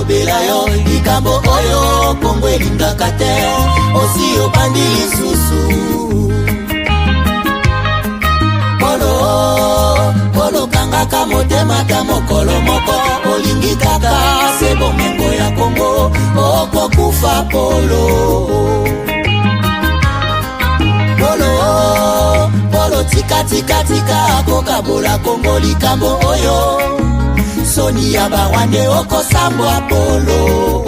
kolobela yo likambo oyo Kongo elingaka te osi obandi lisusu Polo kangaka motema ta mokolo moko olingi kaka se bomengo ya Kongo okokufa Polo tika kokabola Kongo likambo oyo soni ya bawande okosambwa Polo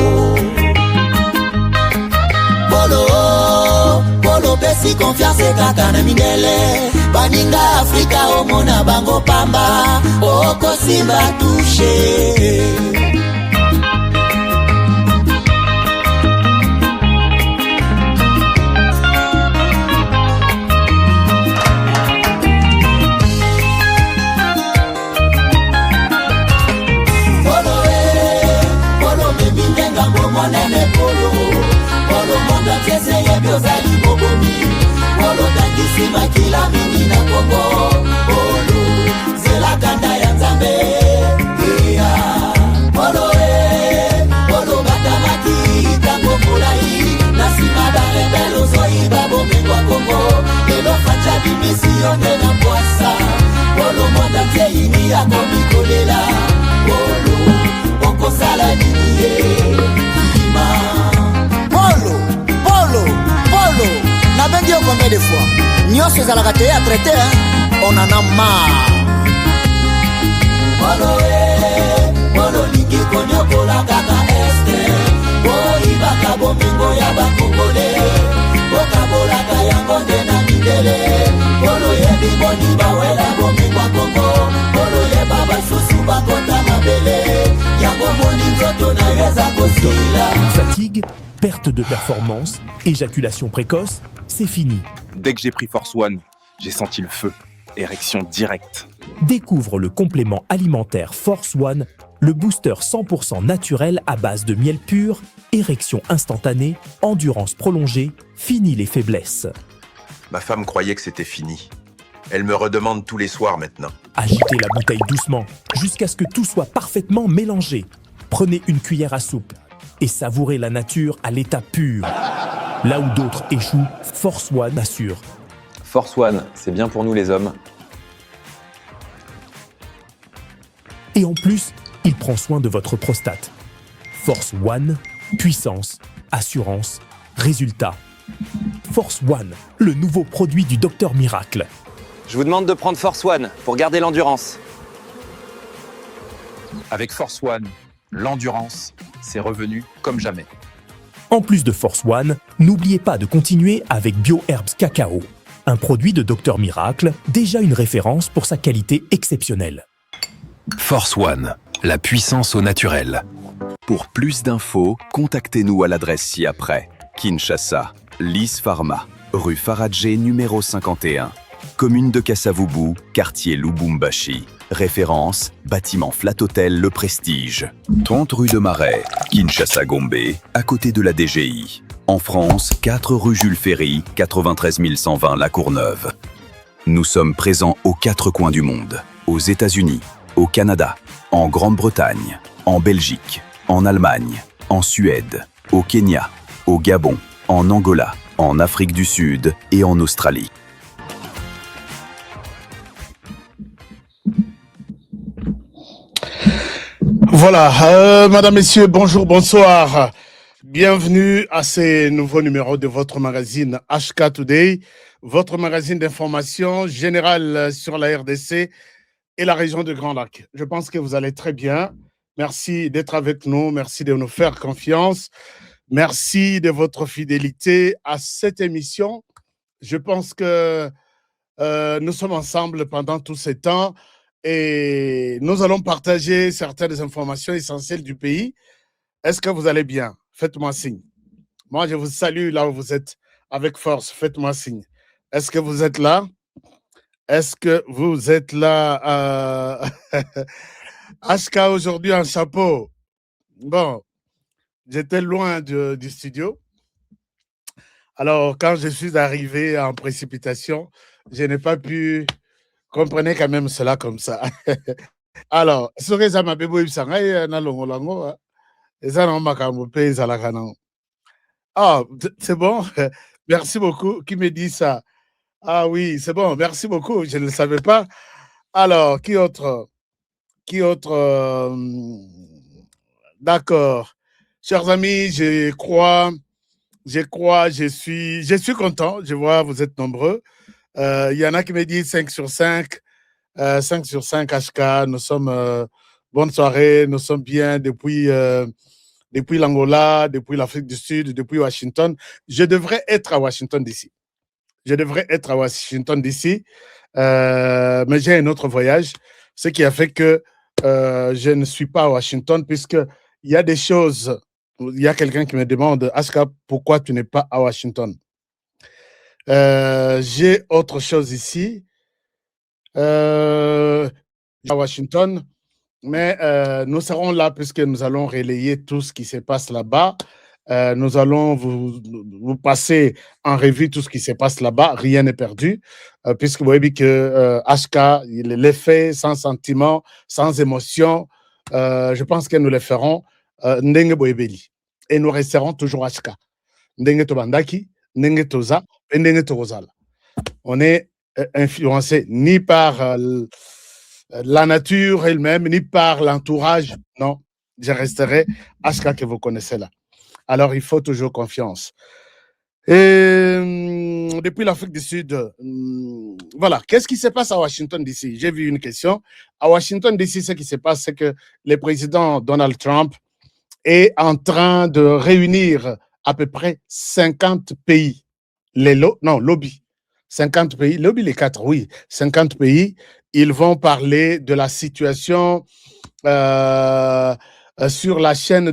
pesi confiance kaka na mindele baninga Afrika omona bango pamba okosimba touche Monene Polo monda tiese yebiozali bobomi Polo tangisi makila mingi na Kongo Polo zela kanda ya nzambe Polo batamaki tango mulai Nasima da rebelo zoi babo mengwa Kongo Lelo facha bimisione na poasa Polo monda tie ini ya komikolela Polo okosala niniye Polo, na bengi yo combien de fois Nyonso ezalaka te à traiter, on en a marre Polo lingi konyokola kaka este Boibaka bomengo ya bakongole Bokabolaka yango nde na mindele Polo yebi boni bawela bomengo ya Kongo Polo yeba basusu bakota mabele Yango boni nzoto na yeza kosila Fatigue, perte de performance, éjaculation précoce, c'est fini. Dès que j'ai pris Force One, j'ai senti le feu. Érection directe. Découvre le complément alimentaire Force One, le booster 100% naturel à base de miel pur, érection instantanée, endurance prolongée, fini les faiblesses. Ma femme croyait que c'était fini. Elle me redemande tous les soirs maintenant. Agitez la bouteille doucement, jusqu'à ce que tout soit parfaitement mélangé. Prenez une cuillère à soupe et savourez la nature à l'état pur. Là où d'autres échouent, Force One assure. Force One, c'est bien pour nous les hommes. Et en plus, il prend soin de votre prostate. Force One, puissance, assurance, résultat. Force One, le nouveau produit du Docteur Miracle. Je vous demande de prendre Force One pour garder l'endurance. Avec Force One, l'endurance, c'est revenu comme jamais. En plus de Force One, n'oubliez pas de continuer avec BioHerbs Cacao, un produit de Docteur Miracle, déjà une référence pour sa qualité exceptionnelle. Force One, la puissance au naturel. Pour plus d'infos, contactez-nous à l'adresse ci-après. Kinshasa, Lys Pharma, rue Faradjé numéro 51. Commune de Kasavubu, quartier Lubumbashi. Référence, bâtiment Flat Hotel Le Prestige. 30 rue de Marais, Kinshasa Gombe, à côté de la DGI. En France, 4 rue Jules Ferry, 93 120 La Courneuve. Nous sommes présents aux 4 coins du monde. Aux États-Unis, au Canada, en Grande-Bretagne, en Belgique, en Allemagne, en Suède, au Kenya, au Gabon, en Angola, en Afrique du Sud et en Australie. Voilà, Madame, Messieurs, bonjour, bonsoir. Bienvenue à ce nouveau numéro de votre magazine HK Today, votre magazine d'information générale sur la RDC et la région de Grand Lac. Je pense que vous allez très bien. Merci d'être avec nous, merci de nous faire confiance. Merci de votre fidélité à cette émission. Je pense que nous sommes ensemble pendant tout ce temps. Et nous allons partager certaines informations essentielles du pays. Est-ce que vous allez bien? Faites-moi signe. Moi, je vous salue là où vous êtes avec force. Faites-moi signe. Est-ce que vous êtes là? Est-ce que vous êtes là? HK aujourd'hui en chapeau. Bon, j'étais loin du studio. Alors, quand je suis arrivé en précipitation, je n'ai pas pu... Comprenez quand même cela comme ça. Alors, Soreza Mabebo Ibsangai, na longo lango, Et ça, non, makambo pe ezalaka nango. Ah, c'est bon. Merci beaucoup. Qui me dit ça? Ah oui, c'est bon. Merci beaucoup. Je ne le savais pas. Alors, qui autre? Qui autre? D'accord. Chers amis, je suis content. Je vois, vous êtes nombreux. Il y en a qui me disent 5 sur 5. 5 sur 5 HK. Nous sommes, bonne soirée. Nous sommes bien depuis l'Angola, depuis l'Afrique du Sud, depuis Washington. Je devrais être à Washington DC. Mais j'ai un autre voyage, ce qui a fait que je ne suis pas à Washington, puisqu'il y a des choses. Il y a quelqu'un qui me demande, Aska, pourquoi tu n'es pas à Washington? J'ai autre chose ici. À Washington, mais nous serons là puisque nous allons relayer tout ce qui se passe là-bas. Nous allons vous passer en revue tout ce qui se passe là-bas. Rien n'est perdu, puisque vous voyez que HK, les faits sans sentiment, sans émotion, je pense que nous les ferons ndenge boyebeli. Et nous resterons toujours HK. Ndenge tobandaki, ndenge toza, et ndenge tokozala. On est influencé ni par la nature elle-même, ni par l'entourage. Non, je resterai HK que vous connaissez là. Alors, il faut toujours confiance. Et depuis l'Afrique du Sud, voilà. Qu'est-ce qui se passe à Washington DC? J'ai vu une question. À Washington DC, ce qui se passe, c'est que le président Donald Trump est en train de réunir à peu près 50 pays. Lobby. 50 pays, lobby les 4, oui. 50 pays. Ils vont parler de la situation sur la chaîne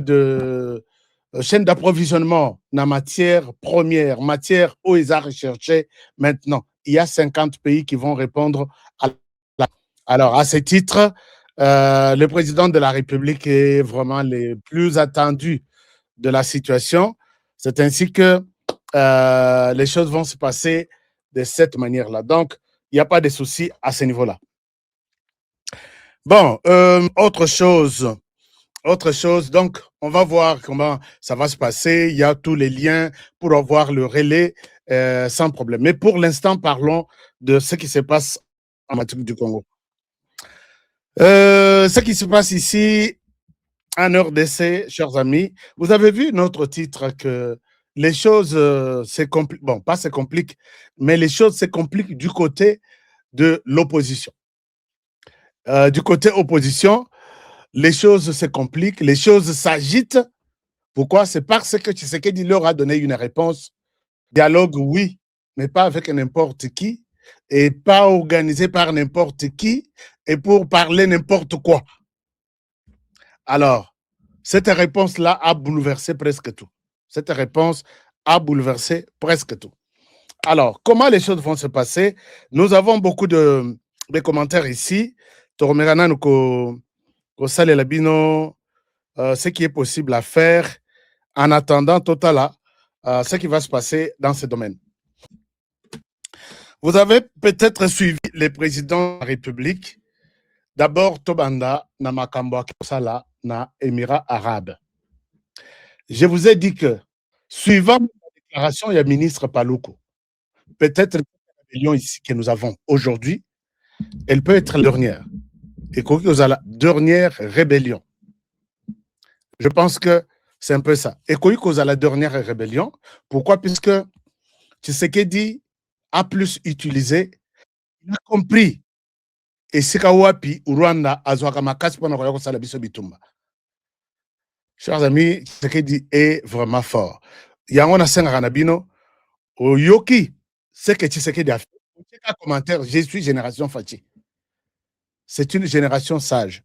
d'approvisionnement en matière première, matière où ils ont recherché maintenant. Il y a 50 pays qui vont répondre à la... Alors, à ce titre, le président de la République est vraiment le plus attendu de la situation. C'est ainsi que les choses vont se passer de cette manière-là. Donc, il n'y a pas de souci à ce niveau-là. Bon, autre chose, donc on va voir comment ça va se passer. Il y a tous les liens pour avoir le relais sans problème. Mais pour l'instant, parlons de ce qui se passe en République du Congo. Ce qui se passe ici en RDC, chers amis, vous avez vu notre titre que les choses se compliquent, bon, pas se compliquent, mais les choses se compliquent du côté de l'opposition. Du côté opposition, les choses se compliquent, les choses s'agitent. Pourquoi? C'est parce que Tshisekedi leur a donné une réponse. Dialogue, oui, mais pas avec n'importe qui, et pas organisé par n'importe qui, et pour parler n'importe quoi. Alors, cette réponse-là a bouleversé presque tout. Cette réponse a bouleversé presque tout. Alors, comment les choses vont se passer? Nous avons beaucoup de commentaires ici. Tomerana nous Kosale Labino, ce qui est possible à faire en attendant Totala, ce qui va se passer dans ce domaine. Vous avez peut-être suivi les présidents de la République. D'abord, Tobanda, Namakambo Kosala, na Émirats arabes. Je vous ai dit que, suivant la déclaration du ministre Paluku, peut-être la rébellion ici que nous avons aujourd'hui, elle peut être la dernière. Et qu'on a la dernière rébellion. Je pense que c'est un peu ça. Et qu'on a la dernière rébellion. Pourquoi? Puisque Tshisekedi a plus utilisé, il a compris. Et Sikawapi, Rwanda, Azwakamakasi, pendant que biso bitumba. Chers amis, Tshisekedi est vraiment fort. Yangona Sengaranabino, Yoki, ce que Tshisekedi a fait. Commentaire, je suis génération Fachi. C'est une génération sage.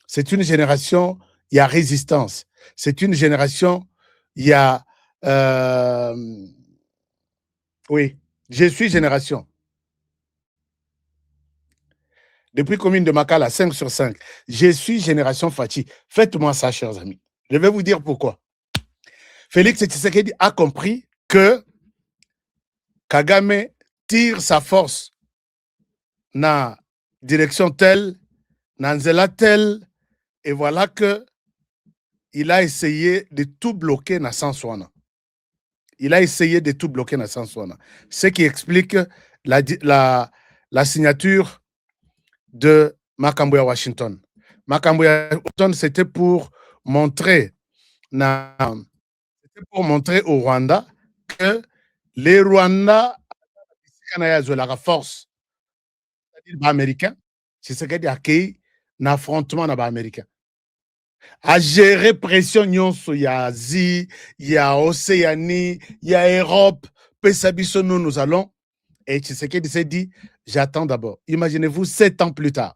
C'est une génération, il y a résistance. C'est une génération, il y a... oui, je suis génération. Depuis commune de Makala, 5 sur 5. Je suis génération Fachi. Faites-moi ça, chers amis. Je vais vous dire pourquoi. Félix Tshisekedi a compris que Kagame tire sa force dans direction telle, Nanzela telle, et voilà que il a essayé de tout bloquer dans Sansouana. Il a essayé de tout bloquer dans Sansouana. Ce qui explique la signature de Makambuya Washington. Makambuya Washington, c'était pour montrer au Rwanda que les Rwandais, la force, c'est-à-dire les Américains, c'est ce qui a accueilli l'affrontement dans les Américains. À gérer pression, il y a Asie, il y a Océanie, il y a Europe, nous allons. Et Tshisekedi s'est dit, j'attends d'abord. Imaginez-vous, 7 ans plus tard.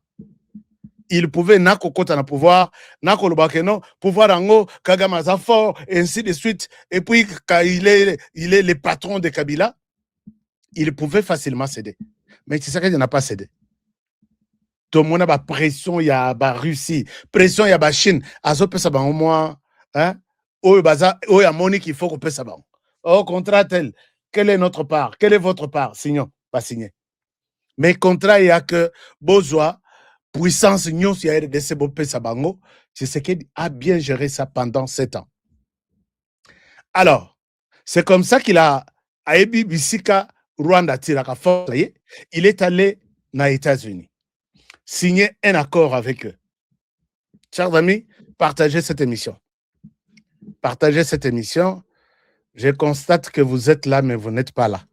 Il pouvait nakokota na pouvoir, nakolobakeno, pouvoir ango, Kagame fort, et ainsi de suite. Et puis, quand il est le patron de Kabila, il pouvait facilement céder. Mais Tshisekedi n'a pas cédé. Tout le monde a la pression, il y a la Russie, pression, il y a la Chine. Azo peut savoir au moins, hein, il y a Monique, il faut qu'on peut savoir. Oh, contrat tel, quelle est notre part? Quelle est votre part? Signons, pas signé. Mais contrat, il y a que besoin. Puissance, nous, si RDC Bopé Sabango, c'est ce qui a bien géré ça pendant 7 ans. Alors, c'est comme ça qu'il a, Aebi Bisika, Rwanda, Tiraka, il est allé aux États-Unis, signer un accord avec eux. Chers amis, partagez cette émission. Partagez cette émission. Je constate que vous êtes là, mais vous n'êtes pas là.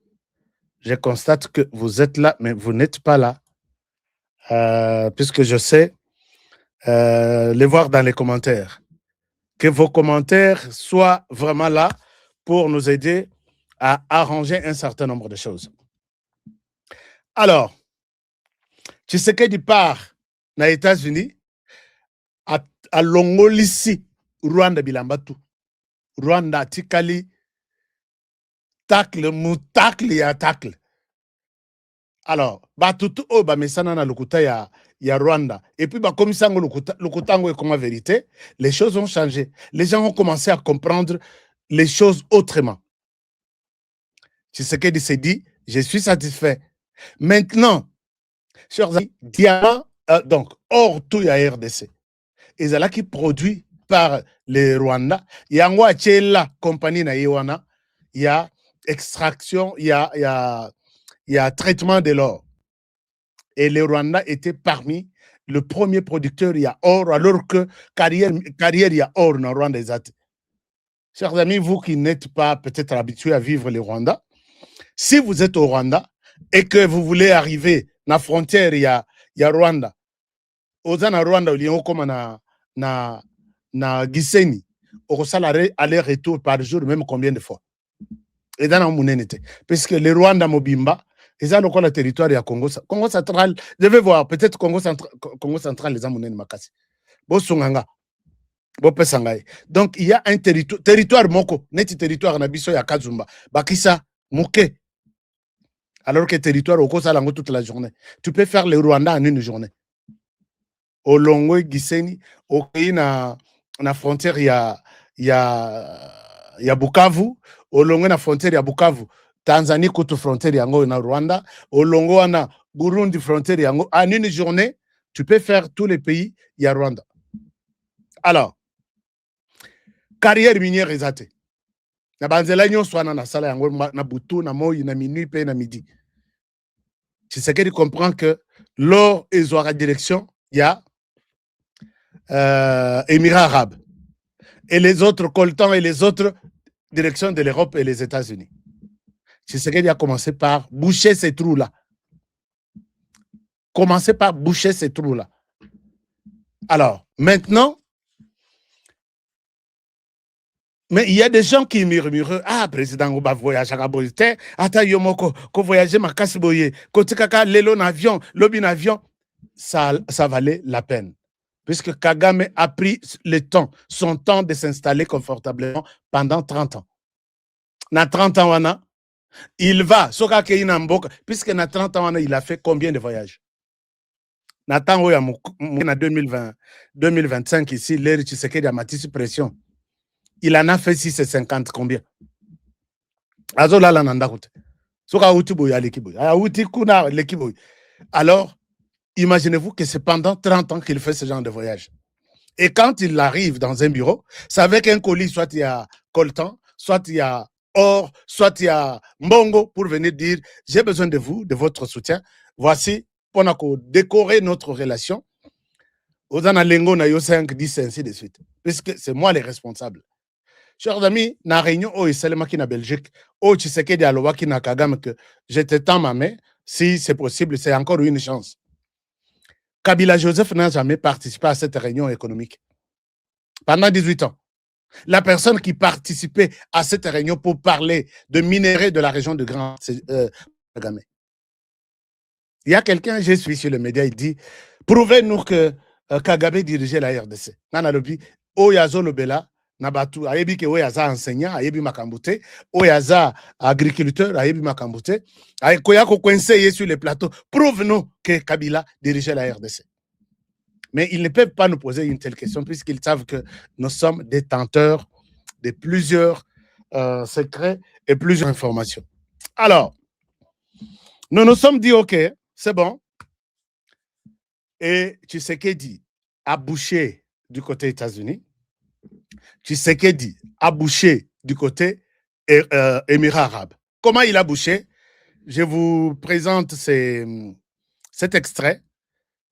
Je constate que vous êtes là, mais vous n'êtes pas là. Puisque je sais les voir dans les commentaires. Que vos commentaires soient vraiment là pour nous aider à arranger un certain nombre de choses. Alors, Tshisekedi part aux États-Unis à Longolisi, Rwanda Bilambatu. Rwanda Tikali, tacle, moutakle ya tacle. Alors, batutu o ba mesana na lokuta ya Rwanda. Et puis, comme ça, lokutango est comme la vérité, les choses ont changé. Les gens ont commencé à comprendre les choses autrement. Tshisekedi s'est dit, je suis satisfait. Maintenant, chers amis, diamant, donc, hors tout y a RDC. Et c'est là qui produit par les Rwandais. Il y a la compagnie na Iwana, il y a extraction, il y a traitement de l'or. Et les Rwandais étaient parmi le premier producteur, il y a or, alors que carrière, il y a or dans Rwanda. Chers amis, vous qui n'êtes pas peut-être habitués à vivre les Rwandais, si vous êtes au Rwanda et que vous voulez arriver à la frontière, il y a Rwanda. Aux Rwanda, il y a comme na Gisenyi, au salaire aller-retour par jour, même combien de fois. Et dans la monnaie, parce que les Rwanda Mobimba, ils ont encore le territoire du Congo central. Je vais voir, peut-être Congo central, les Amounènes Makasi. Bosunganga. Donc, il y a un territoire Moko, net territoire Nabiso ya Kazumba. Bakisa, Mouké. Alors que territoire au Kosa Lango toute la journée. Tu peux faire le Rwanda en une journée. Au Longo Gisenyi, au pays na frontière, il y a Bukavu. Au Longo na frontière, il y a Bukavu. Tanzanie, côté frontière, yango na Rwanda. Au Longo, na Burundi, frontière, yango. En une journée, tu peux faire tous les pays, il y a Rwanda. Alors, carrière minière exate. Na banzela nyon soit na sala yango na butu, na moi, na minuit, pe na midi. C'est ce qu'il comprend que l'or et la direction, il y a Émirats arabes. Et les autres coltans et les autres directions de l'Europe et les États-Unis. C'est ce qu'il a commencé par boucher ces trous-là. Commencer par boucher ces trous-là. Alors, maintenant, mais il y a des gens qui murmurent, ah, président, on va voyager à Bolite, attends, yomoko, ko voyager ma kasboye, ko tikaka lelo avion, lobby avion, ça valait la peine. Puisque Kagame a pris le temps, son temps de s'installer confortablement pendant 30 ans. Na 30 ans, il va, puisque na 30 ans, il a fait combien de voyages? Nathan Oya, en 2025, ici, l'air Tshisekedi a matissé pression. Il en a fait 650, combien? Alors, imaginez-vous que c'est pendant 30 ans qu'il fait ce genre de voyage. Et quand il arrive dans un bureau, c'est avec un colis, soit il y a coltan, soit il y a or, soit il y a mbongo pour venir dire « J'ai besoin de vous, de votre soutien. Voici, pour décorer notre relation. » Aux analengo na yo 5, 10, ainsi de suite. Puisque c'est moi les responsables. Chers amis, na réunion au Iselemaki na Belgique, au Tshisekedi Alowaki na Kagame que je te tends ma main, si c'est possible, c'est encore une chance. Kabila Joseph n'a jamais participé à cette réunion économique. Pendant 18 ans. La personne qui participait à cette réunion pour parler de minerais de la région de Grand, c'est Kagame. Il y a quelqu'un, j'ai suivi sur les médias, il dit, prouvez-nous que Kagame dirigeait la RDC. Nanalobi, Oyazo Lobela, Nabatu, Ayebi ke Oyaza enseignant, Ayebi Makambute, Oyaza agriculteur, Ayebi Makambute, Koyako Kwense sur les plateaux, prouve-nous que Kabila dirigeait la RDC. Mais ils ne peuvent pas nous poser une telle question puisqu'ils savent que nous sommes détenteurs de plusieurs secrets et plusieurs informations. Alors, nous nous sommes dit, OK, c'est bon. Et Tshisekedi a bouché du côté États-Unis. Tshisekedi a bouché du côté Émirats arabes. Comment il a bouché? Je vous présente cet extrait.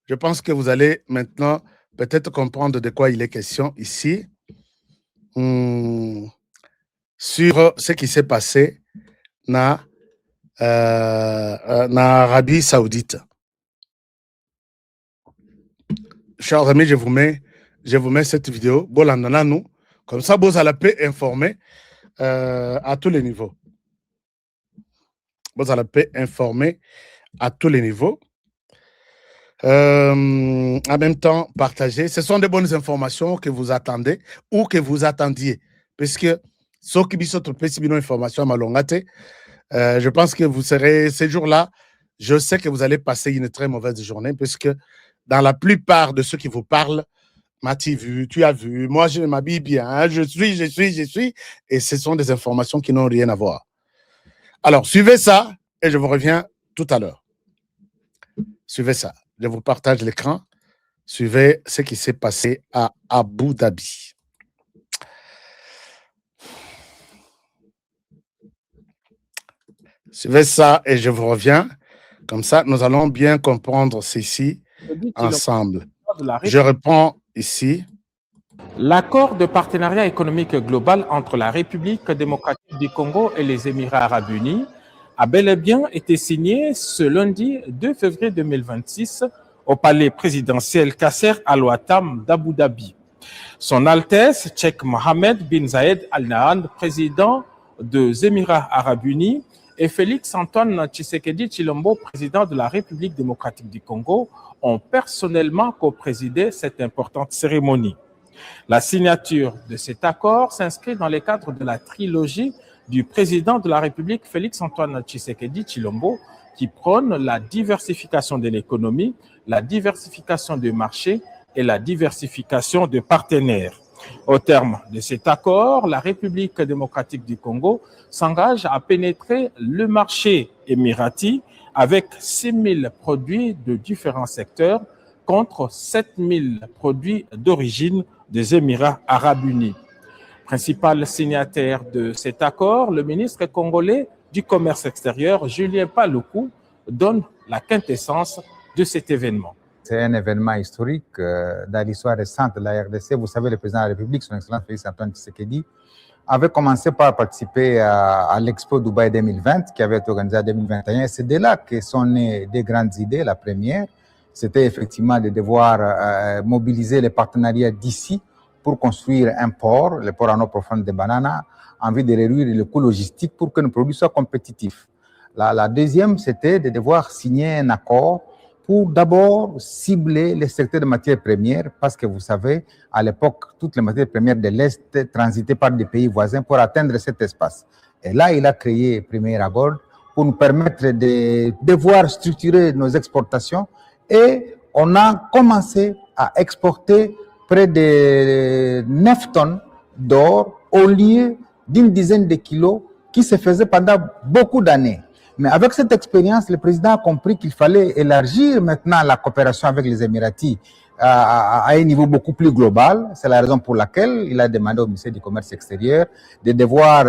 Je pense que vous allez maintenant peut-être comprendre de quoi il est question ici. Sur ce qui s'est passé dans l'Arabie Saoudite. Chers amis, je vous mets cette vidéo. Nous, comme ça, vous allez peut informer à tous les niveaux. Vous allez peut informer à tous les niveaux. En même temps, partager. Ce sont de bonnes informations que vous attendez ou que vous attendiez. Puisque ceux qui sont une information malongate, je pense que vous serez ces jours-là. Je sais que vous allez passer une très mauvaise journée puisque dans la plupart de ceux qui vous parlent, m'as-tu vu, tu as vu, moi je m'habille bien, je suis, et ce sont des informations qui n'ont rien à voir. Alors, suivez ça et je vous reviens tout à l'heure. Suivez ça. Je vous partage l'écran. Suivez ce qui s'est passé à Abu Dhabi. Suivez ça et je vous reviens. Comme ça, nous allons bien comprendre ceci ensemble. Je reprends ici. L'accord de partenariat économique global entre la République démocratique du Congo et les Émirats arabes unis a bel et bien été signé ce lundi 2 février 2026 au palais présidentiel Kasser Al Ouatam d'Abu Dhabi. Son Altesse, Cheikh Mohammed bin Zayed Al Nahyan, président des Émirats arabes unis, et Félix Antoine Tshisekedi Tshilombo, président de la République démocratique du Congo, ont personnellement co-présidé cette importante cérémonie. La signature de cet accord s'inscrit dans le cadre de la trilogie du président de la République Félix Antoine Tshisekedi Tshilombo qui prône la diversification de l'économie, la diversification des marchés et la diversification des partenaires. Au terme de cet accord, la République démocratique du Congo s'engage à pénétrer le marché émirati avec 6 000 produits de différents secteurs contre 7 000 produits d'origine des Émirats arabes unis. Principal signataire de cet accord, le ministre congolais du Commerce extérieur, Julien Paluku, donne la quintessence de cet événement. C'est un événement historique dans l'histoire récente de la RDC. Vous savez, le président de la République, son Excellence Félix Antoine Tshisekedi, avait commencé par participer à l'Expo Dubaï 2020, qui avait été organisée en 2021. C'est de là que sont nées des grandes idées. La première, c'était effectivement de devoir mobiliser les partenariats d'ici pour construire un port, le port en eau profonde de Banana, en vue de réduire le coût logistique pour que nos produits soient compétitifs. La deuxième, c'était de devoir signer un accord pour d'abord cibler les secteurs de matières premières, parce que vous savez, à l'époque, toutes les matières premières de l'Est transitaient par des pays voisins pour atteindre cet espace. Et là, il a créé Premier Accord pour nous permettre de devoir structurer nos exportations et on a commencé à exporter près de 9 tonnes d'or au lieu d'une dizaine de kilos qui se faisaient pendant beaucoup d'années. Mais avec cette expérience, le président a compris qu'il fallait élargir maintenant la coopération avec les Émiratis à un niveau beaucoup plus global. C'est la raison pour laquelle il a demandé au ministère du Commerce extérieur de devoir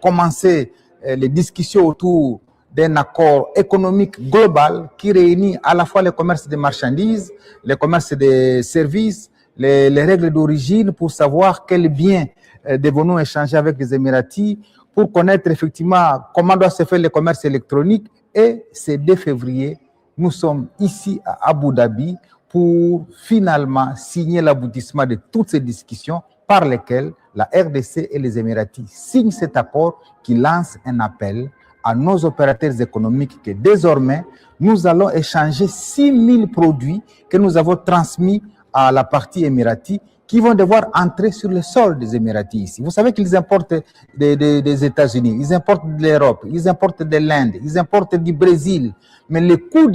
commencer les discussions autour d'un accord économique global qui réunit à la fois le commerce des marchandises, le commerce des services, les règles d'origine pour savoir quels biens devons-nous échanger avec les Émiratis, pour connaître effectivement comment doit se faire le commerce électronique. Et c'est 2 février, nous sommes ici à Abu Dhabi pour finalement signer l'aboutissement de toutes ces discussions par lesquelles la RDC et les Émiratis signent cet accord qui lance un appel à nos opérateurs économiques que désormais, nous allons échanger 6000 produits que nous avons transmis à la partie émirati qui vont devoir entrer sur le sol des Émiratis ici. Vous savez qu'ils importent des États-Unis, ils importent de l'Europe, ils importent de l'Inde, ils importent du Brésil. Mais le coût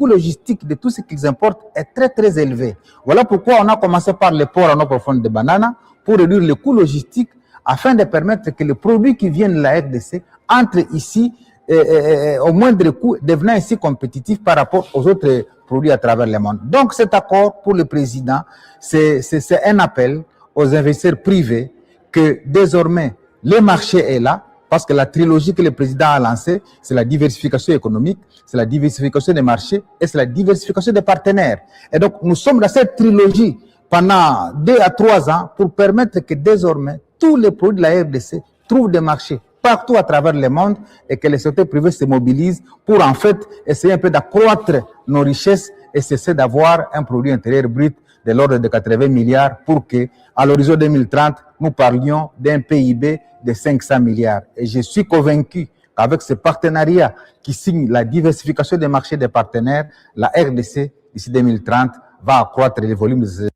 logistique de tout ce qu'ils importent est très, très élevé. Voilà pourquoi on a commencé par le port en eau profonde de Banana pour réduire le coût logistique afin de permettre que les produits qui viennent de la RDC entrent ici au moindre coût, devenant ainsi compétitifs par rapport aux autres produits à travers le monde. Donc cet accord pour le président, c'est un appel aux investisseurs privés que désormais le marché est là, parce que la trilogie que le président a lancée, c'est la diversification économique, c'est la diversification des marchés et c'est la diversification des partenaires. Et donc nous sommes dans cette trilogie pendant 2 à 3 ans pour permettre que désormais tous les produits de la RDC trouvent des marchés partout à travers le monde et que les secteurs privés se mobilisent pour en fait essayer un peu d'accroître nos richesses et cesser d'avoir un produit intérieur brut de l'ordre de 80 milliards pour que, à l'horizon 2030, nous parlions d'un PIB de 500 milliards. Et je suis convaincu qu'avec ce partenariat qui signe la diversification des marchés des partenaires, la RDC, d'ici 2030, va accroître les volumes de...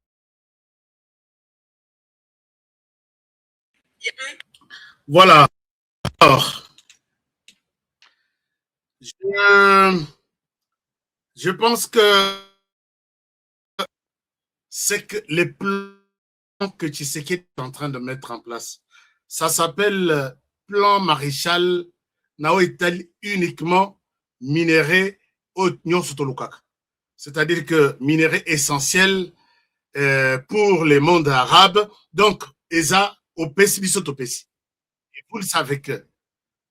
Voilà. Alors, je pense que c'est que les plans que Tshisekedi est en train de mettre en place, ça s'appelle plan Maréchal Nao Itali uniquement minéré au Nyonsotolukaka. C'est-à-dire que minerai essentiel pour les mondes arabes. Donc, ESA au Pessi Bisotopesi. Et vous le savez que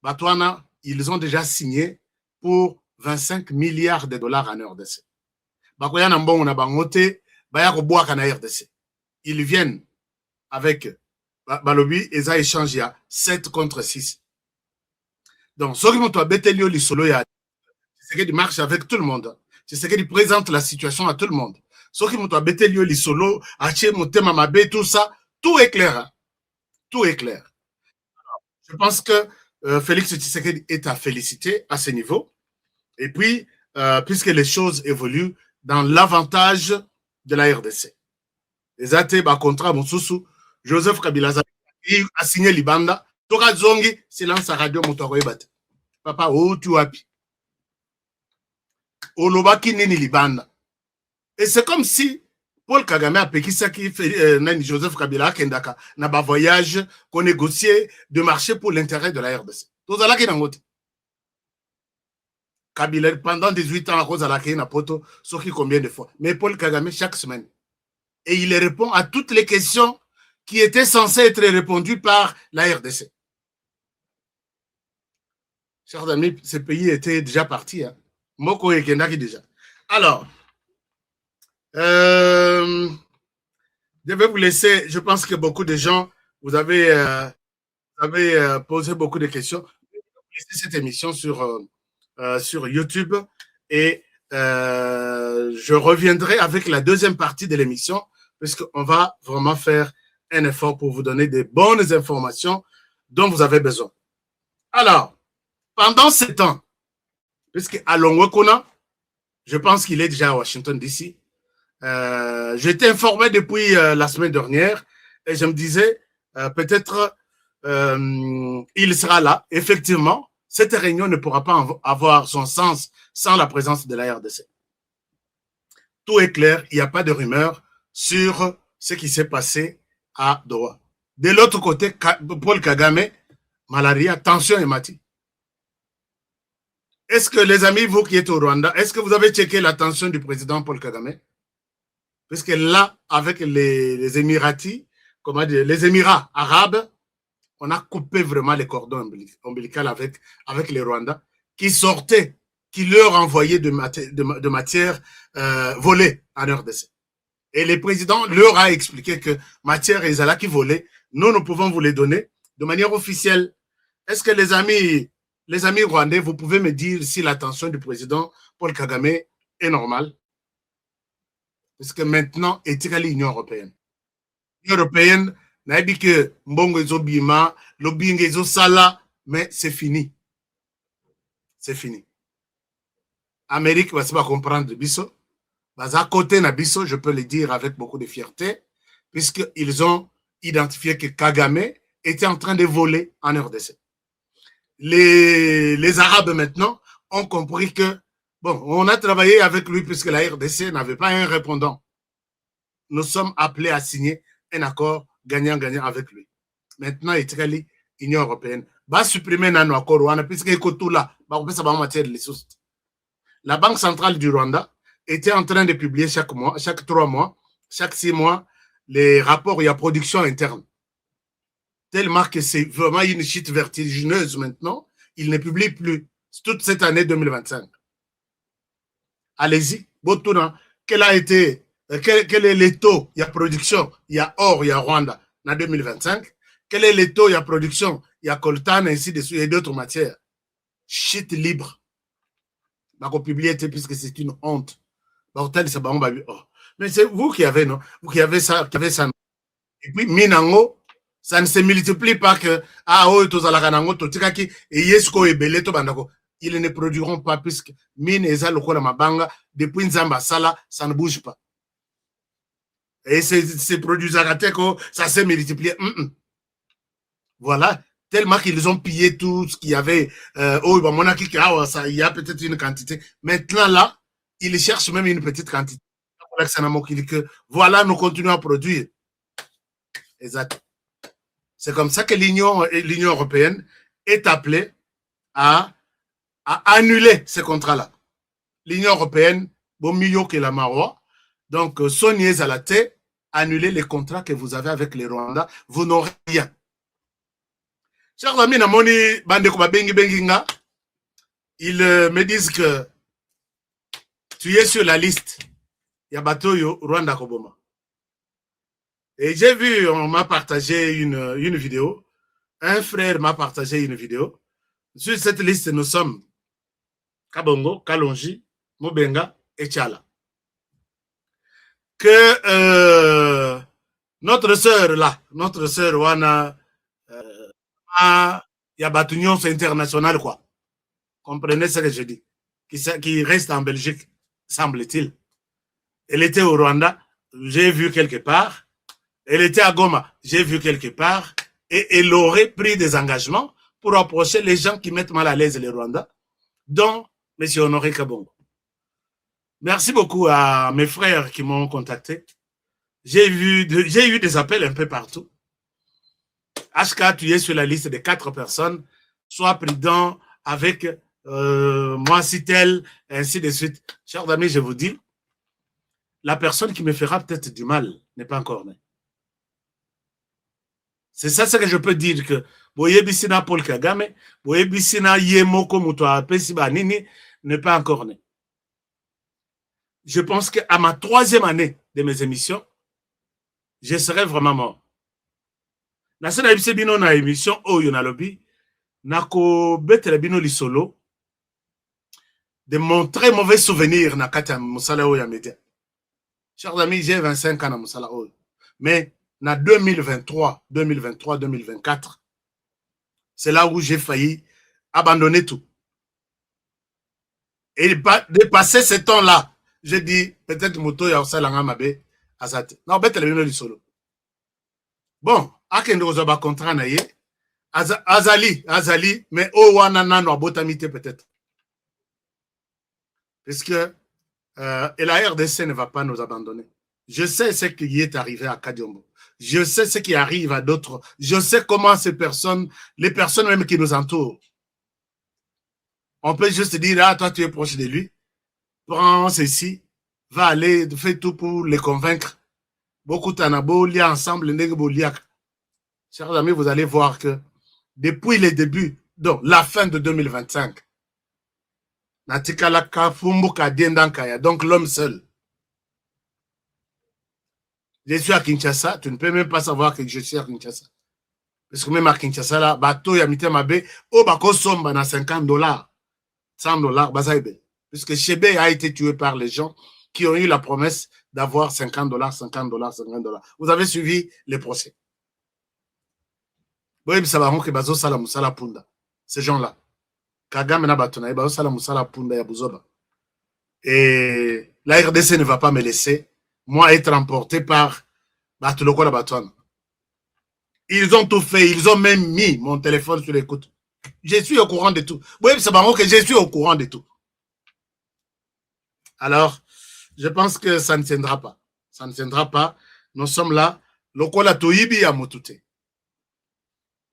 Batouana, ils ont déjà signé pour 25 milliards de dollars en RDC. Bakoya Nambon na bangote, Bayako Boaka na RDC. Ils viennent avec Balobi, ESA échange à 7 contre 6. Donc, ce qui m'a Betelio Lisolo, c'est qu'il marche avec tout le monde. C'est qu'il présente la situation à tout le monde. Ce qui m'a Betelio Lisolo, Haché Motema Mabe, tout ça, tout est clair. Tout est clair. Alors, je pense que Félix Tshisekedi est à féliciter à ce niveau. Et puis, puisque les choses évoluent dans l'avantage de la RDC. Les athées, contrat, Moussousou, Joseph Kabila a signé Libanda. Tora Zongi, silence à radio, Moutoroebat. Papa, oh, tu api. Olobaki nini Libanda. Et c'est comme si Paul Kagame a Pekisaki, Joseph Kabila, Kendaka, n'a pas voyage, qu'on négociait de marché pour l'intérêt de la RDC. Tout ça, qui Kabila, pendant 18 ans, à cause de la Kenya Poto, sauf qui combien de fois. Mais Paul Kagame, chaque semaine. Et il répond à toutes les questions qui étaient censées être répondues par la RDC. Chers amis, ce pays était déjà parti. Hein. Moko et Kendaki déjà. Alors, je vais vous laisser. Je pense que beaucoup de gens, vous avez posé beaucoup de questions. Je vais vous laisser cette émission sur YouTube et je reviendrai avec la deuxième partie de l'émission puisqu'on va vraiment faire un effort pour vous donner des bonnes informations dont vous avez besoin. Alors, pendant ce temps, puisque Alon Wekona, je pense qu'il est déjà à Washington DC, j'étais informé depuis la semaine dernière et je me disais peut-être il sera là. Effectivement, cette réunion ne pourra pas avoir son sens sans la présence de la RDC. Tout est clair, il n'y a pas de rumeur sur ce qui s'est passé à Doha. De l'autre côté, Paul Kagame, malaria, tension et mati. Est-ce que les amis, vous qui êtes au Rwanda, est-ce que vous avez checké la tension du président Paul Kagame? Parce que là, avec les Émiratis, comment dire, les Émirats arabes, on a coupé vraiment les cordons ombilicaux avec les Rwandais qui sortaient, qui leur envoyaient de matière volée en RDC. Et le président leur a expliqué que matière et Zala qui volaient, nous pouvons vous les donner de manière officielle. Est-ce que les amis rwandais, vous pouvez me dire si l'attention du président Paul Kagame est normale? Parce que maintenant, est-il l'Union européenne? L'Union européenne n'a dit que Mbongo Ezobima, Lobing Ezosala, mais c'est fini. C'est fini. Amérique va pas comprendre Bisso. À côté de Bisso, je peux le dire avec beaucoup de fierté, puisqu'ils ont identifié que Kagame était en train de voler en RDC. Les Arabes maintenant ont compris que, bon, on a travaillé avec lui puisque la RDC n'avait pas un répondant. Nous sommes appelés à signer un accord gagnant-gagnant avec lui. Maintenant, il est l'Union européenne. Va supprimer un accord, puisque tout là, la Banque centrale du Rwanda était en train de publier chaque mois, chaque 3 mois, chaque 6 mois, les rapports et la production interne. Tellement que c'est vraiment une chute vertigineuse maintenant, il ne publie plus toute cette année 2025. Allez-y, quel est le taux il y a production, il y a or, il y a Rwanda en 2025? Quel est le taux il y a production, il y a coltan, ainsi de suite, et d'autres matières? Chute libre. Publier puisque c'est une honte. Mais c'est vous qui avez, non? Vous qui avez ça. Et puis, Minango, ça ne se multiplie pas que ils ne produiront pas puisque mine eza lokola mabanga depuis Nzamba Sala, ça ne bouge pas. Et ces produits arateco, ça s'est multiplié. Voilà, tellement qu'ils ont pillé tout ce qu'il y avait. Il y a peut-être une quantité. Maintenant là, ils cherchent même une petite quantité. Voilà, nous continuons à produire. Exact. C'est comme ça que l'Union européenne est appelée à annuler ces contrats-là. L'Union européenne, bon mieux que la Marois, donc Soniez à la tête, annuler les contrats que vous avez avec les Rwandais, vous n'aurez rien. Chers amis, ils me disent que tu es sur la liste. Yabatoyo Rwanda Koboma. Et j'ai vu, on m'a partagé une vidéo. Un frère m'a partagé une vidéo. Sur cette liste, nous sommes Kabongo, Kalonji, Mobenga et Tchala. Que notre sœur là, notre sœur Wana, Yabatunion, c'est international quoi. Comprenez ce que je dis. Qui reste en Belgique, semble-t-il. Elle était au Rwanda, j'ai vu quelque part. Elle était à Goma, j'ai vu quelque part. Et elle aurait pris des engagements pour approcher les gens qui mettent mal à l'aise les Rwandais, dont M. Honoré Kabongo. Merci beaucoup à mes frères qui m'ont contacté. J'ai eu des appels un peu partout. HK, tu es sur la liste de 4 personnes. Sois prudent avec moi, si tel, ainsi de suite. Chers amis, je vous dis, la personne qui me fera peut-être du mal n'est pas encore née. C'est ça ce que je peux dire que Boyebissina Paul Kagame, Boyebissina Yemoko Mutoa Pesibanini n'est pas encore né. Je pense qu'à ma 3e année de mes émissions, je serai vraiment mort. Na sena bise bino na émission Oyo na lobby, nako betere bino lisolo de mon très mauvais souvenir na kata musala Oyo média. Chers amis, j'ai 25 ans na musala Oyo. Mais en 2023, 2024, c'est là où j'ai failli abandonner tout. Et de passer ce temps-là, j'ai dit, peut-être Moto Yaosalanga Mabe, Azate. Non, bête le solo. Bon, Akendo Zoba contrat naye, Azali, mais Owana Nano Abotamite peut-être. Puisque et la RDC ne va pas nous abandonner. Je sais ce qui est arrivé à Kadiombo. Je sais ce qui arrive à d'autres. Je sais comment ces personnes, les personnes même qui nous entourent, on peut juste dire, ah, toi, tu es proche de lui. Prends ceci. va aller faire tout pour les convaincre. Beaucoup d'anabo liés ensemble, chers amis, vous allez voir que depuis les débuts, donc la fin de 2025, donc l'homme seul. Je suis à Kinshasa, tu ne peux même pas savoir que je suis à Kinshasa. Parce que même à Kinshasa, là, bateau yamite mabe, oh bako somba na $50, $100, bazaïbe. Puisque Chebe a été tué par les gens qui ont eu la promesse d'avoir $50, $50, $50. Vous avez suivi les procès. Oui, ça va que bazo sala musala punda. Ces gens-là. Kagame na batona, bazo sala musala punda ya buzoba. Et la RDC ne va pas me laisser, moi, être emporté par Batulokola Batouane. Ils ont tout fait, ils ont même mis mon téléphone sur l'écoute. Je suis au courant de tout. Oui, c'est marrant que je suis au courant de tout. Alors, je pense que ça ne tiendra pas. Ça ne tiendra pas. Nous sommes là. Lokola Toyibi à Motute.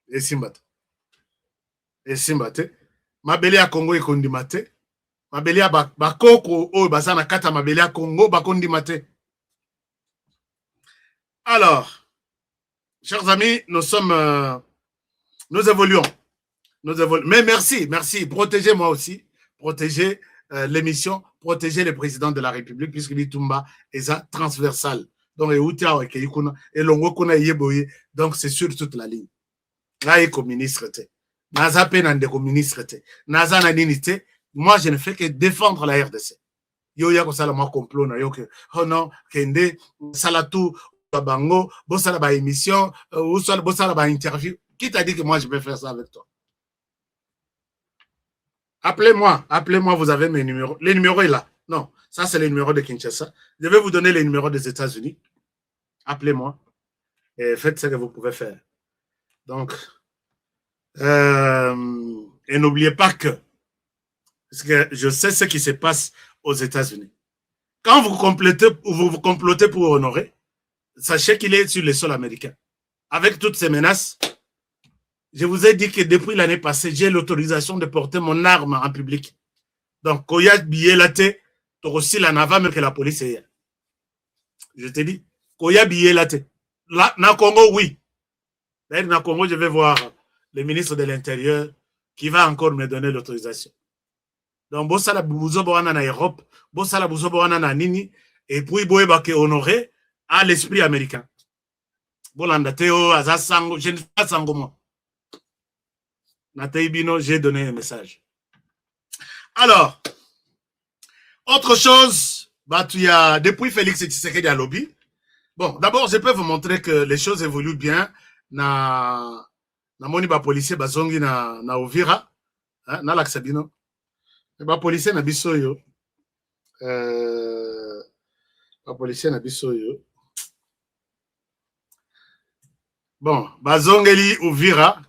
Et Simbate. Et Simbate. Mabeli à Congo et Kondimate. Mabeli à Bakoko, oh, Bazana Kata, Mabeli à Congo, Bakondimate. Alors, chers amis, nous sommes, nous évoluons. Mais merci, merci. Protégez-moi aussi. Protégez l'émission. Protégez le président de la République, puisque l'Itumba est transversal. Donc, donc c'est sur toute la ligne. Là, il est ministre. Naza Penande ministre. Naza Nadinité. Moi, je ne fais que défendre la RDC. Yo ya ko sala ma complot na yo que oh non, kende salatu bango, bosala ba émission, ou bosala ba interview. Qui t'a dit que moi je vais faire ça avec toi? Appelez-moi, vous avez mes numéros. Les numéros est là. Non, ça c'est les numéros de Kinshasa. Je vais vous donner les numéros des États-Unis. Appelez-moi et faites ce que vous pouvez faire. Donc, et n'oubliez pas que, parce que je sais ce qui se passe aux États-Unis. Quand vous complotez pour honorer, sachez qu'il est sur le sol américain. Avec toutes ces menaces, je vous ai dit que depuis l'année passée, j'ai l'autorisation de porter mon arme en public. Donc, quand il y a billet là, tu aussi la nava, mais que la police est. Je te dis, quand il y a billet là, là, dans Congo, oui. D'ailleurs, dans Congo, je vais voir le ministre de l'Intérieur qui va encore me donner l'autorisation. Donc, Bossala Bouzoboana en Europe, Bossala Bouzoboana en Nini, et puis Boébake honoré à l'esprit américain. Bolandateo, Azasango, je ne sais pas Sangomo. Nataïbino, j'ai donné un message. Alors, autre chose, bah, tu as, depuis Félix Tshisekedi à lobby. Bon, d'abord, je peux vous montrer que les choses évoluent bien. Na moni ba policier bazongi na Uvira, hein, na laksabino. Ba policier na bisoyo. Ba policier na bisoyo. Bon, bazongeli Uvira,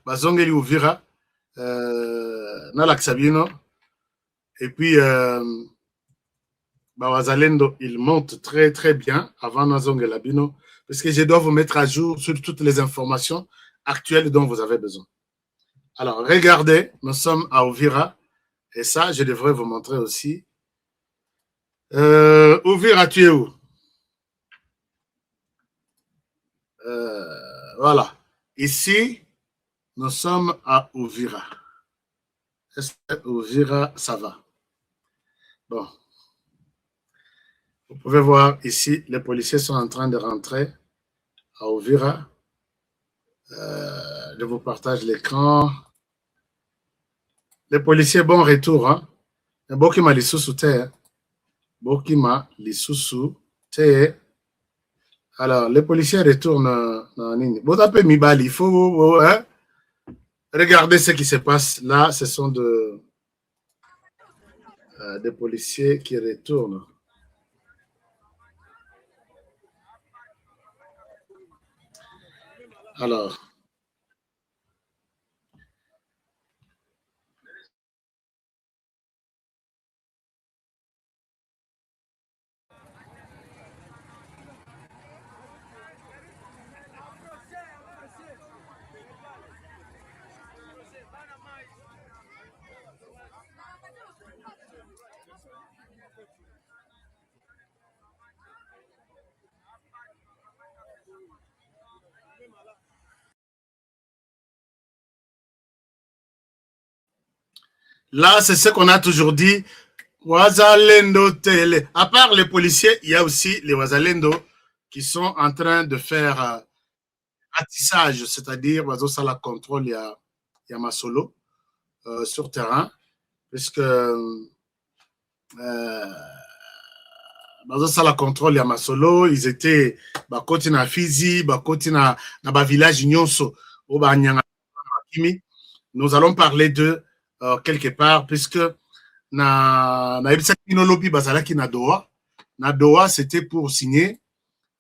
na laksabino. Et puis, Wazalendo, il monte très très bien avant Nazongelabino, parce que je dois vous mettre à jour sur toutes les informations actuelles dont vous avez besoin. Alors, regardez, nous sommes à Uvira, et ça, je devrais vous montrer aussi. Uvira, tu es où? Voilà. Ici, nous sommes à Uvira. Est-ce que Uvira, ça va? Bon. Vous pouvez voir ici, les policiers sont en train de rentrer à Uvira. Je vous partage l'écran. Les policiers, bon retour. Hein? Bokima Lissousou te. Bokima Lissousou te. Alors, les policiers retournent dans Nini. Botape Mibali, il faut hein? Regardez ce qui se passe. Là, ce sont des policiers qui retournent. Alors, Là, c'est ce qu'on a toujours dit. Wazalendo télé. À part les policiers, il y a aussi les Wazalendo qui sont en train de faire attissage, c'est-à-dire la contrôle, il y a Masolo sur terrain, puisque la contrôle, il y a Masolo, ils étaient bakoti na Fizi, bakoti na village nyonso, nous allons parler de quelque part, puisque na lobby bazalaki na Doha, c'était pour signer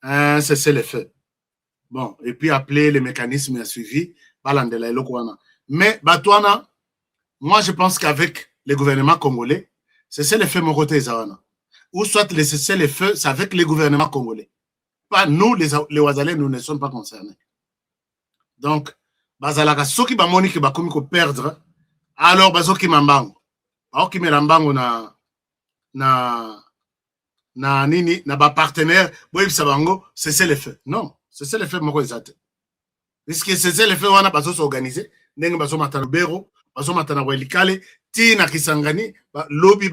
un cessez-le-feu. Bon, et puis appeler les mécanismes à suivi, mais Batouana, moi je pense qu'avec le gouvernement congolais, cessez-le-feu mon côté Zawana. Ou soit le cessez-le-feu, c'est avec les gouvernements congolais. Pas nous, les Ouazalais, nous ne sommes pas concernés. Donc, bazalaka soki ba moni ki bakomi ko perdre, alors bazoki mambango. Baoki melambango na nini na ba partenaire, boy sabango, cessez-le-feu. Non. C'est le fait moko ezate. Puisque c'est le fait wana bazo s'organiser, ndenge bazo matana bero, bazo matana welikale, ti na Kisangani, lobby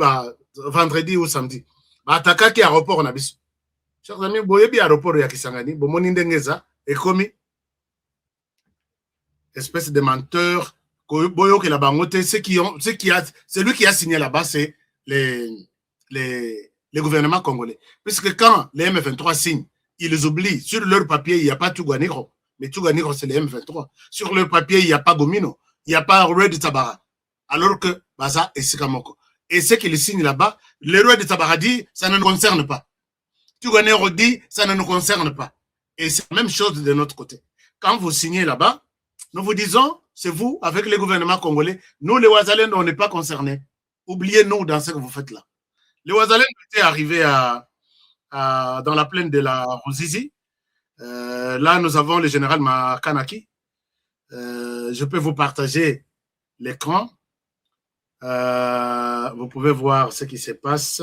vendredi ou samedi. Ba attaquer aéroport na biso. Chers amis, boyebi aéroport ya Kisangani, bomoni ndenge za ekomi espèce de menteur, boyo que la bangote, celui qui a signé là-bas c'est les gouvernements congolais. Puisque quand les M23 signent, ils les oublient. Sur leur papier, il n'y a pas Touganiro. Mais Touganiro, c'est les M23. Sur leur papier, il n'y a pas Gomino. Il n'y a pas Red Tabara. Alors que Baza et Sikamoko. Et ce qu'ils signent là-bas, le Red Tabara dit, ça ne nous concerne pas. Touganiro dit, ça ne nous concerne pas. Et c'est la même chose de notre côté. Quand vous signez là-bas, nous vous disons, c'est vous, avec le gouvernement congolais. Nous, les Ouazalais, on n'est pas concernés. Oubliez-nous dans ce que vous faites là. Les Ouazalais étaient arrivés dans la plaine de la Ruzizi. Là, nous avons le général Makanaki. Je peux vous partager l'écran. Vous pouvez voir ce qui se passe.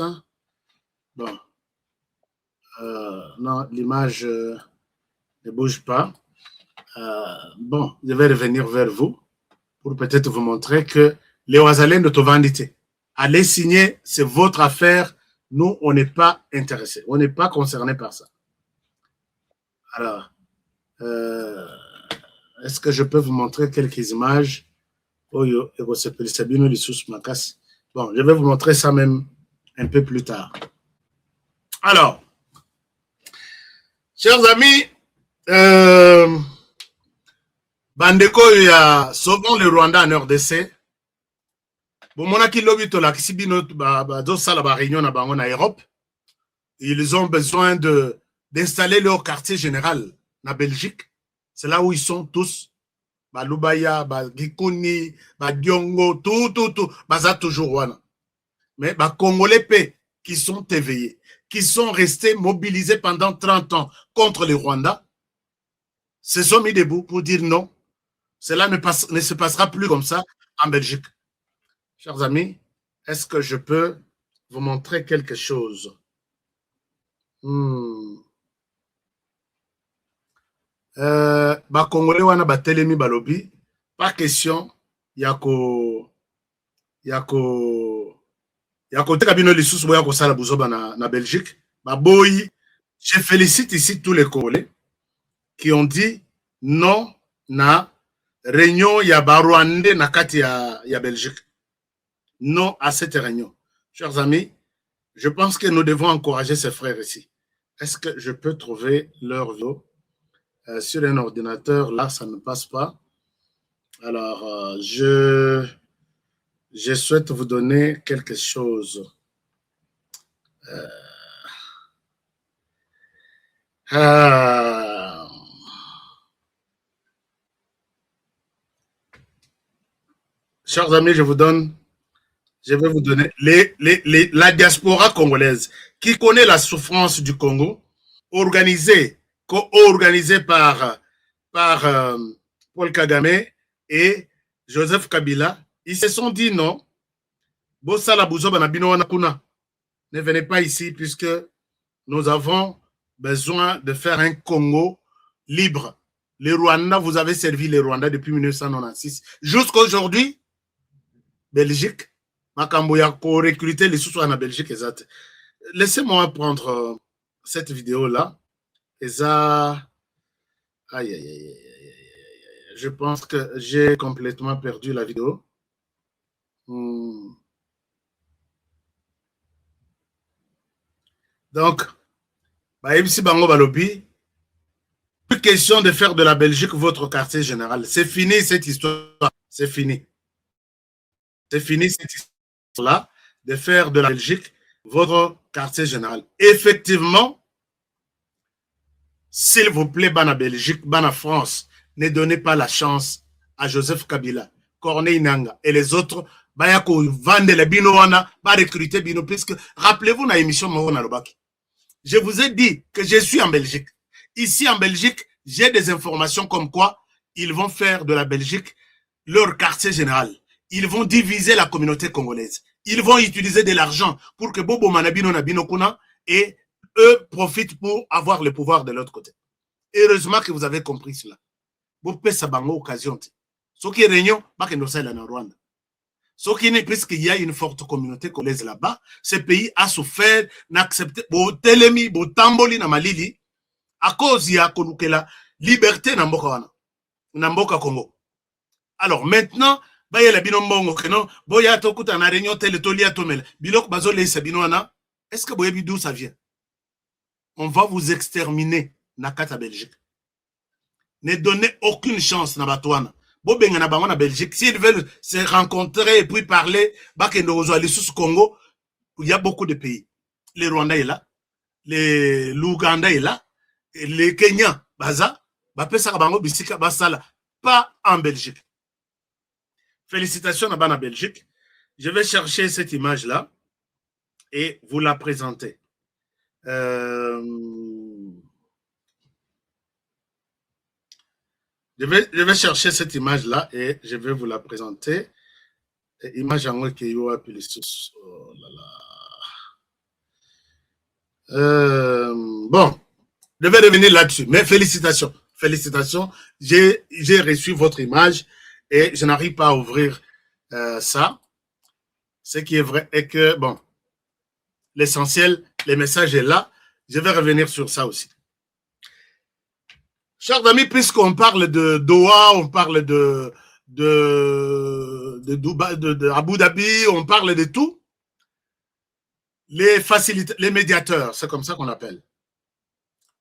Bon. Non, l'image ne bouge pas. Bon, je vais revenir vers vous pour peut-être vous montrer que les Ouazalais de Tovandité, allez signer, c'est votre affaire. Nous, on n'est pas intéressés. On n'est pas concernés par ça. Alors, est-ce que je peux vous montrer quelques images? Bon, je vais vous montrer ça même un peu plus tard. Alors, chers amis, Bandeko, il y a souvent le Rwanda en RDC. Ils ont besoin d'installer leur quartier général en Belgique. C'est là où ils sont tous. Lubaya, Gikuni, Diongo, tout. Baza toujours wana. Mais Congolais qui sont éveillés, qui sont restés mobilisés pendant 30 ans contre le Rwanda, se sont mis debout pour dire non. Cela ne se passera plus comme ça en Belgique. Chers amis, est-ce que je peux vous montrer quelque chose? Congolais wana batelemi balobi, pas question yako teka bino lisusu boya ko sala buzoba na Belgique. Boyi, je félicite ici tous les Congolais qui ont dit non na réunion ya Rwandais na kati ya Belgique. Non à cette réunion. Chers amis, je pense que nous devons encourager ces frères ici. Est-ce que je peux trouver leur vidéo sur un ordinateur? Là, ça ne passe pas. Alors, je souhaite vous donner quelque chose. Chers amis, je vais vous donner la diaspora congolaise qui connaît la souffrance du Congo, organisée par Paul Kagame et Joseph Kabila. Ils se sont dit non, ne venez pas ici puisque nous avons besoin de faire un Congo libre. Les Rwandais, vous avez servi les Rwandais depuis 1996. Jusqu'à aujourd'hui, Belgique, Makamboya, pour recruter les sous en Belgique, exact. Laissez-moi prendre cette vidéo-là. Aïe, aïe, aïe, aïe. Je pense que j'ai complètement perdu la vidéo. Donc, ici, Bango Balobi, plus question de faire de la Belgique votre quartier général. C'est fini cette histoire. C'est fini. C'est fini cette histoire-là de faire de la Belgique votre quartier général. Effectivement, s'il vous plaît, Bana Belgique, Bana France, ne donnez pas la chance à Joseph Kabila, Corneille Nanga et les autres. Bayako vende les binoana, ba recruter bino, puisque rappelez-vous dans l'émission Morona Lobaki. Je vous ai dit que je suis en Belgique. Ici en Belgique, j'ai des informations comme quoi ils vont faire de la Belgique leur quartier général. Ils vont diviser la communauté congolaise. Ils vont utiliser de l'argent pour que Bobo Manabino Nabino Kuna et eux profitent pour avoir le pouvoir de l'autre côté. Heureusement que vous avez compris cela. Vous pouvez savoir occasion. Ce qui est réunion, pas que nous sommes en Rwanda. Ce qui n'est puisqu'il y a une forte communauté congolaise là-bas, ce pays a souffert, n'accepté, bo telemi, bo tamboli na malili, à cause de la liberté na mboka Congo. Alors maintenant, il y a la binombongo que non, boya tokuta na réunion tele tolia tomel, bilok bazole sa binoana, est-ce que boyebi d'où ça vient? On va vous exterminer na kata Belgique. Ne donnez aucune chance na batouana. Bobengana bango na Belgique, s'ils veulent se rencontrer et puis parler, sous Congo, il y a beaucoup de pays. Les Rwandais est là, l'Ouganda est là, les Kenyans, Baza, Bapesa Bango Bisika Basala, pas en Belgique. Félicitations à Bana Belgique. Je vais chercher cette image-là et vous la présenter. Je vais chercher cette image-là et je vais vous la présenter. Image en qui est oh là là. Bon, je vais revenir là-dessus. Mais félicitations. Félicitations. J'ai reçu votre image et je n'arrive pas à ouvrir ça. Ce qui est vrai est que, bon, l'essentiel, le message est là. Je vais revenir sur ça aussi. Chers amis, puisqu'on parle de Doha, on parle de Dubaï, de Abu Dhabi, on parle de tout, les médiateurs, c'est comme ça qu'on appelle.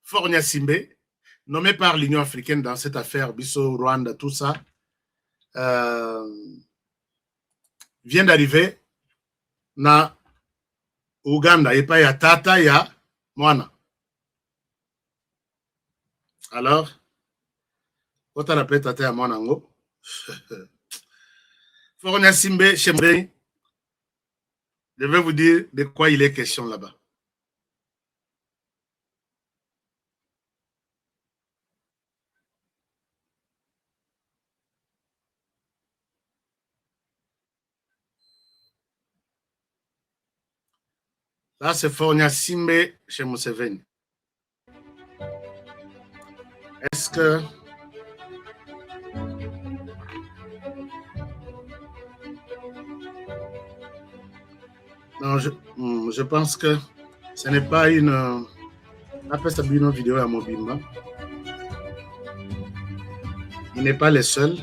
Fornia Simbe, nommé par l'Union africaine dans cette affaire, Bissau, Rwanda, tout ça, vient d'arriver na Uganda, et pas ya Tata, ya Mwana. Alors, quand on appelle Tata à Monango, Fornia Simbe, Chembe, je vais vous dire de quoi il est question là-bas. Là, c'est Fornia Simbe chez Museveni. Est-ce que non, je pense que ce n'est pas une après ça une vidéo à Mobimba. Il n'est pas le seul.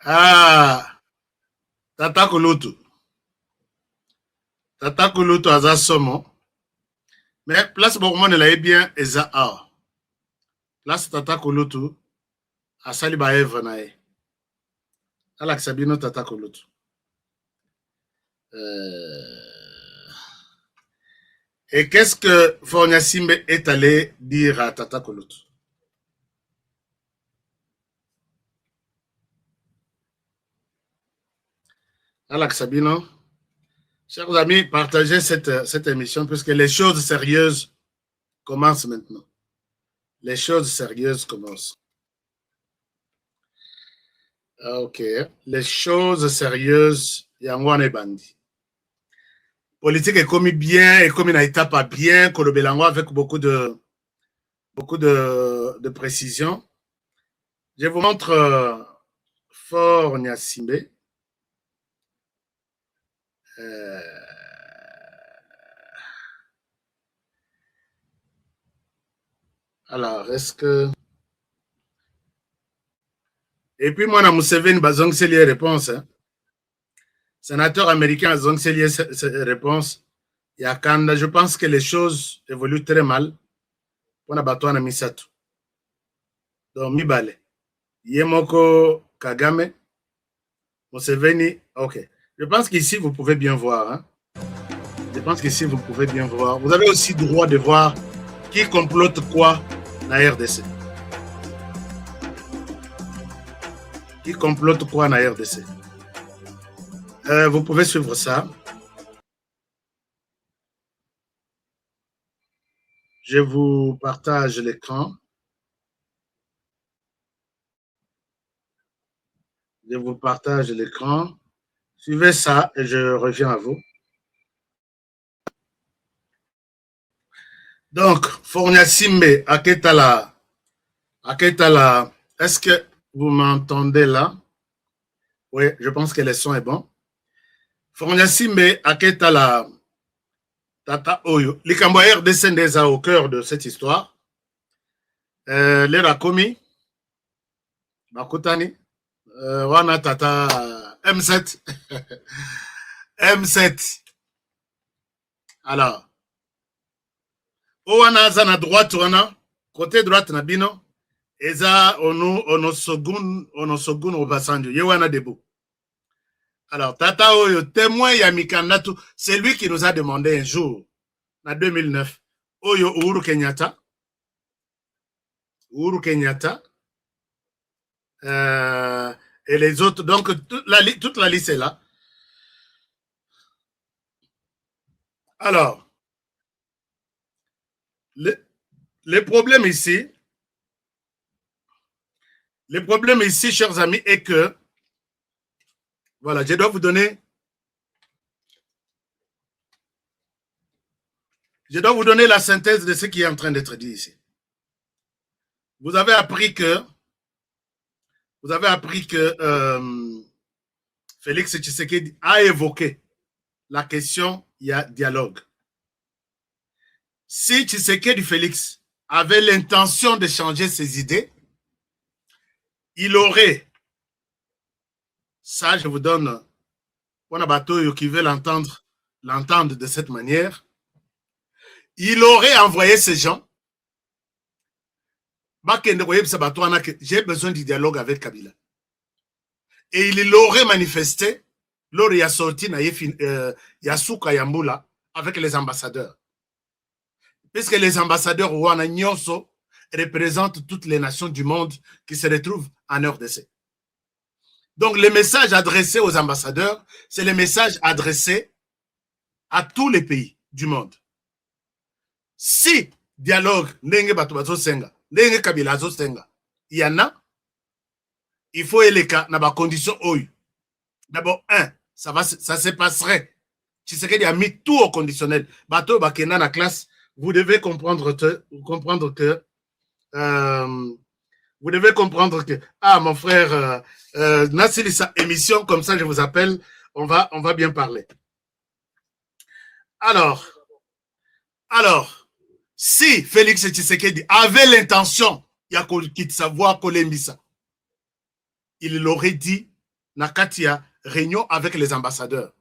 Ah, Tata Kulutu. Tata Kulutu aza somo. Mais place Bourmon elle est bien eza a. Place Tata Kulutu asali ba eve na e. Ala Sabino Tata Kulutu. Et qu'est-ce que Fornia Simbe est allé dire à Tata Kulutu? Alex Sabino, chers amis, partagez cette émission puisque les choses sérieuses commencent maintenant. Les choses sérieuses commencent. Ok. Les choses sérieuses, Yangwane Bandi. Politique est commis bien et comme il n'a été pas bien, Kolobelango avec beaucoup de précision. Je vous montre Fort Nyasimbe. Alors, est-ce que... Et puis, moi, dans Museveni, Bazong, c'est les réponses. Hein. Sénateur américain, Bazong, c'est les réponses. Il y a Kanda, je pense que les choses évoluent très mal. Pour la bataille, on a mis ça tout. Donc, Mibale. Yemoko Kagame. Museveni, ok. Je pense qu'ici, vous pouvez bien voir. Hein. Je pense qu'ici, vous pouvez bien voir. Vous avez aussi droit de voir qui complote quoi dans la RDC. Qui complote quoi dans la RDC. Vous pouvez suivre ça. Je vous partage l'écran. Je vous partage l'écran. Suivez ça et je reviens à vous. Donc, Forniasimbe, Aketala, est-ce que vous m'entendez là? Oui, je pense que le son est bon. Forniasimbe, Aketala, Tata Oyo. Likambo RDC ndeza au cœur de cette histoire. Les Rakomi, Bakutani, Wana Tata M7. M7. Alors, Owana Zana droite, wana, côté droite Nabino, Eza Onosogun Obasanjo, Yewana Debo. Alors, Tata Oyo, témoin Yamikandatu, c'est lui qui nous a demandé un jour, en 2009, Oyo Uhuru Kenyatta, et les autres, donc toute la liste est là. Alors, le problème ici, chers amis, est que, voilà, je dois vous donner la synthèse de ce qui est en train d'être dit ici. Vous avez appris que Félix Tshisekedi a évoqué la question, il y a dialogue. Si Tshisekedi Félix avait l'intention de changer ses idées, il aurait, ça je vous donne, pour un bateau qui veut l'entendre de cette manière, il aurait envoyé ces gens, j'ai besoin du dialogue avec Kabila. Et il aurait manifesté, lors il y a sorti Yasuka Yambula avec les ambassadeurs. Puisque les ambassadeurs Wana Nyonso représentent toutes les nations du monde qui se retrouvent en RDC. Donc, les messages adressés aux ambassadeurs, c'est les messages adressés à tous les pays du monde. Si dialogue, Ndenge Batubazo Senga, Ndenge Kabilazo Senga, il y en a, il faut les cas dans la condition OU. D'abord, ça se passerait. Tshisekedi a mis tout au conditionnel. Bateau Bakena la classe, vous devez comprendre que mon frère Nassili, sa émission, comme ça je vous appelle, on va bien parler. Alors, si Félix Tshisekedi avait l'intention de savoir Kolembisa, il l'aurait dit Nakatia, réunion avec les ambassadeurs.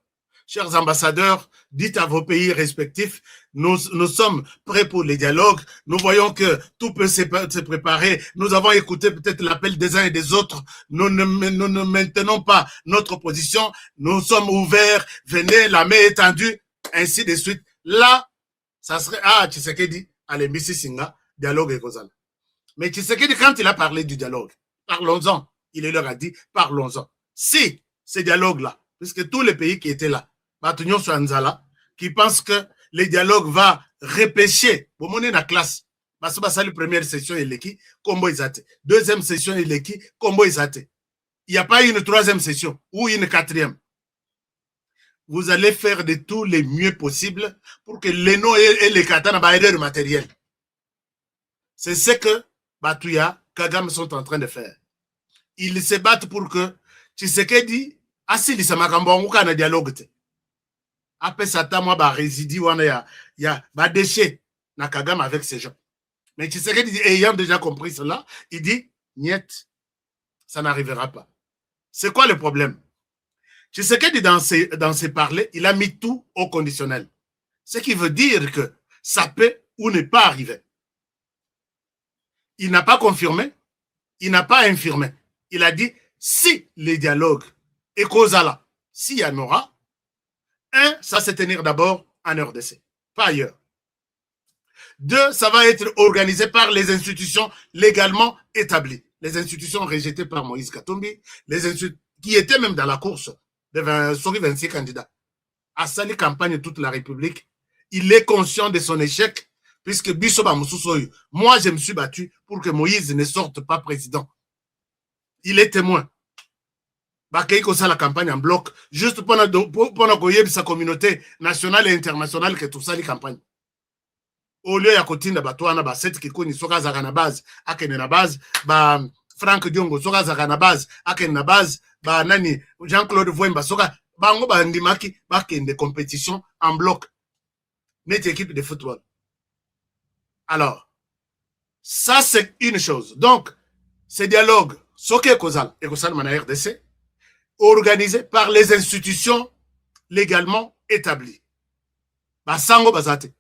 Chers ambassadeurs, dites à vos pays respectifs, nous sommes prêts pour les dialogues. Nous voyons que tout peut se préparer. Nous avons écouté peut-être l'appel des uns et des autres. Nous ne maintenons pas notre position. Nous sommes ouverts. Venez, la main étendue, ainsi de suite. Là, ça serait, Tshisekedi, allez, Missi Singa, dialogue et causal. Mais Tshisekedi, quand il a parlé du dialogue, parlons-en. Il leur a dit, parlons-en. Si ce dialogue-là, puisque tous les pays qui étaient là, Batunyon Swanzala, qui pensent que le dialogue va repêcher, pour monnaie la classe, parce que la première session, il est qui, combo isate. Deuxième session, il est qui, combo isate. il n'y a pas une troisième session ou une quatrième. Vous allez faire de tout le mieux possible pour que l'ENO et les Katana aient le matériel. C'est ce que Batouya, Kagame sont en train de faire. Ils se battent pour que Tshisekedi asilisa makambo yango kana dialogue te. Après ça, moi, résidus, il y a déchets na Kagame avec ces gens. Mais Tshisekedi, ayant déjà compris cela, il dit, niet, ça n'arrivera pas. C'est quoi le problème? Tshisekedi, dans ses parlers, il a mis tout au conditionnel. Ce qui veut dire que ça peut ou ne pas arriver. Il n'a pas confirmé, il n'a pas infirmé. Il a dit, si les dialogues est causal, s'il y en aura, ça va se tenir d'abord en RDC, pas ailleurs. 2, ça va être organisé par les institutions légalement établies. Les institutions rejetées par Moïse Katumbi, qui étaient même dans la course de 26 candidats. À Sali campagne toute la République, il est conscient de son échec, puisque Bissoba Moussoussoy, moi je me suis battu pour que Moïse ne sorte pas président. Il est témoin. Bakaïko ça la campagne en bloc, juste pour sa communauté nationale et internationale que tout ça les campagnes. Au lieu ya kotinda batwana ba set kikuni soka za na base akene na base ba Frank Diongo soka za na base akene na base ba nani Jean-Claude Vouemba soka bango ba ndimaki bakende compétition en bloc net équipe de football. Alors ça c'est une chose. Donc ce dialogue soke kozal et kozal mana RDC organisé par les institutions légalement établies. Ba sango bazate.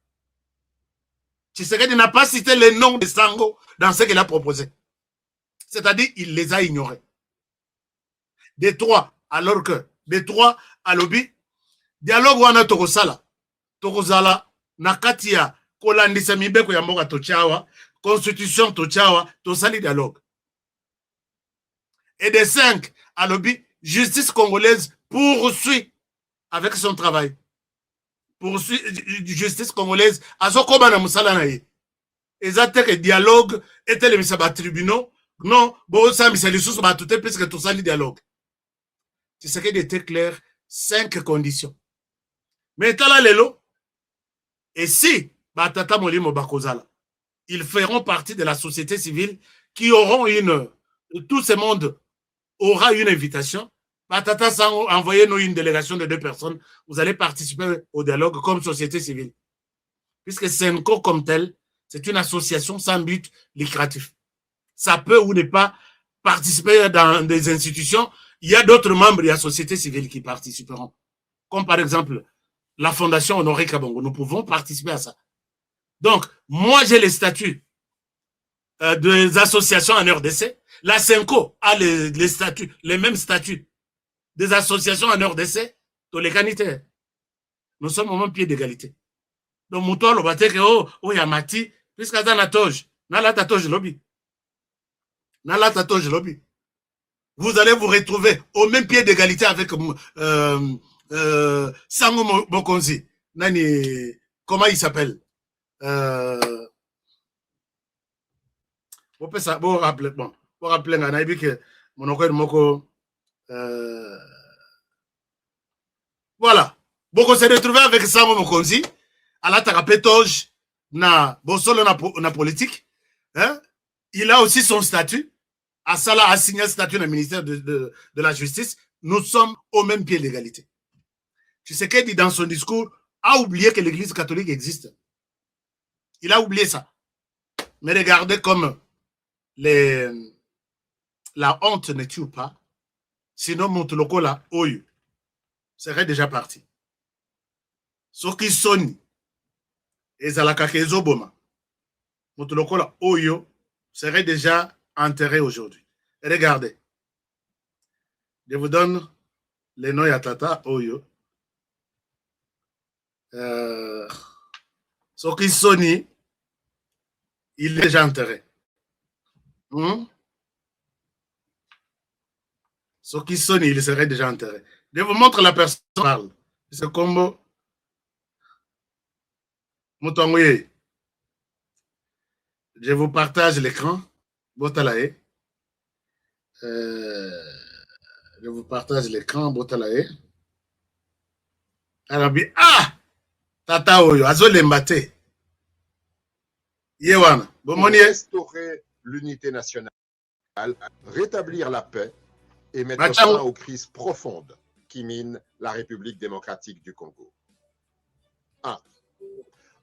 Tshisekedi n'a pas cité les noms de Sango dans ce qu'il a proposé. C'est-à-dire, il les a ignorés. Des 3, alors que des 3 à lobby, dialogue wana tokosala. Tokozala nakatia kolandisa mibeko ya mboka tochawa, constitution tochawa, tosali dialogue. Et des 5 à lobby, justice congolaise poursuit avec son travail. Poursuit justice congolaise azokoba na musala na ye ezate que dialogue était le misaba tribunaux non bo ça misali sous ba tout puisque tout ça le dialogue c'est ce qui était clair 5 conditions mais tala lelo et si batata molimo bakozala ils feront partie de la société civile qui auront tout ce monde aura une invitation. Batata Sango, envoyez-nous une délégation de 2 personnes. Vous allez participer au dialogue comme société civile. Puisque Senko comme tel, c'est une association sans but lucratif. Ça peut ou ne pas participer dans des institutions. Il y a d'autres membres de la société civile qui participeront. Comme par exemple la Fondation Honoré Kabongo. Nous pouvons participer à ça. Donc, moi j'ai les statuts des associations en RDC. La Senko a les statuts, les mêmes statuts des associations en RDC, tous les qualités. Nous sommes au même pied d'égalité. Donc, Mouton, le bâté que, oh, Yamati, puisqu'à dans la toge, dans la toge lobby. Dans la toge lobby. Vous allez vous retrouver au même pied d'égalité avec Sango Bokonzi. Nani, comment il s'appelle? Vous rappeler, bon, vous rappeler, on a dit que mon oncle Moko, voilà. Boko s'est retrouvé avec Samo Mokonzi, à la Tarapetoge, na Bosolo na politique. Hein? Il a aussi son statut. Asala a signé le statut dans le ministère de la Justice. Nous sommes au même pied d'égalité. Tu sais qu'il dit dans son discours, a oublié que l'église catholique existe. Il a oublié ça. Mais regardez comme la honte ne tue pas. Sinon, mon lokola, oyo, serait déjà parti. Ce qui sonne, et Zalakakezo Boma, mon lokola, oyo, serait déjà enterré aujourd'hui. Regardez. Je vous donne les noms Yatata, oyo. Ce qui sonne, il est déjà enterré. Ce qui sonne, il serait déjà enterré. Je vous montre la personne qui parle. C'est comme Moutongoye. Je vous partage l'écran. Botalae. Je vous partage l'écran, Botalae. Arabi, ah! Tata Oyo, Azolembate. Yewana, Pour Bomonier. restaurer l'unité nationale, rétablir la paix et mettre Machao. fin aux crises profondes qui minent la République démocratique du Congo. 1.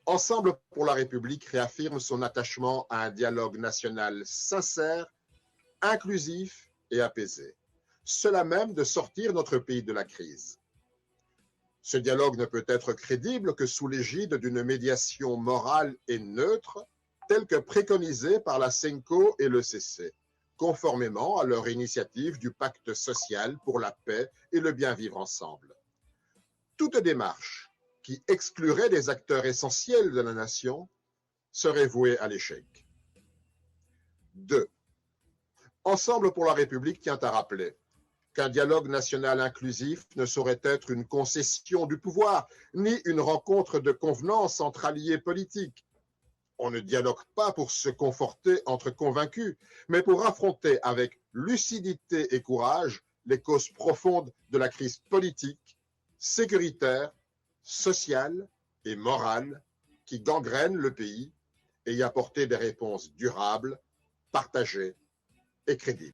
Ensemble pour la République réaffirme son attachement à un dialogue national sincère, inclusif et apaisé, cela même de sortir notre pays de la crise. Ce dialogue ne peut être crédible que sous l'égide d'une médiation morale et neutre, telle que préconisée par la CENCO et le CC, conformément à leur initiative du pacte social pour la paix et le bien vivre ensemble. Toute démarche qui exclurait des acteurs essentiels de la nation serait vouée à l'échec. 2. Ensemble pour la République tient à rappeler qu'un dialogue national inclusif ne saurait être une concession du pouvoir, ni une rencontre de convenance entre alliés politiques. On ne dialogue pas pour se conforter entre convaincus, mais pour affronter avec lucidité et courage les causes profondes de la crise politique, sécuritaire, sociale et morale qui gangrène le pays et y apporter des réponses durables, partagées et crédibles.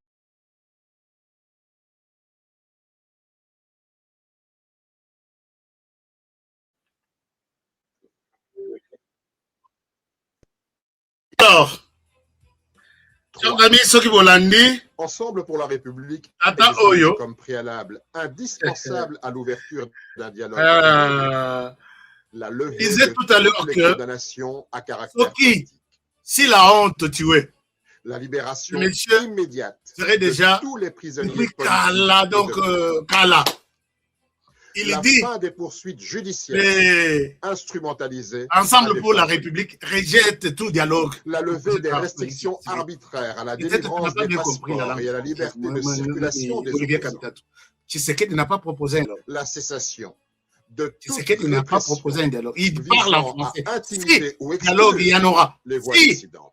Alors, chers amis, ceux qui vont l'andi, Ensemble pour la République Tata existe Oyo. comme préalable indispensable à l'ouverture d'un dialogue. La levée disait de tout à l'heure toutes les que condamnations à caractère Soki, politique. si la honte tuait, La libération Monsieur immédiate serait déjà de tous les prisonniers depuis politiques. Kala, et donc de- Kala. Il la dit, fin des poursuites judiciaires les instrumentalisées. Ensemble à pour la des fins République rejette tout dialogue. La levée des Ah, restrictions oui, arbitraires à la Peut-être que tu n'as délivrance pas des bien compris la passeports et à la langue. liberté de circulation des Olivier opposants. Kamitatou. Tshisekedi n'a pas proposé un dialogue. La cessation de toute Tshisekedi n'a pas répression proposé un dialogue. Il visant parle en à français. intimider Si ou dialogue, il y exclure en aura. les voies Si. dissidentes.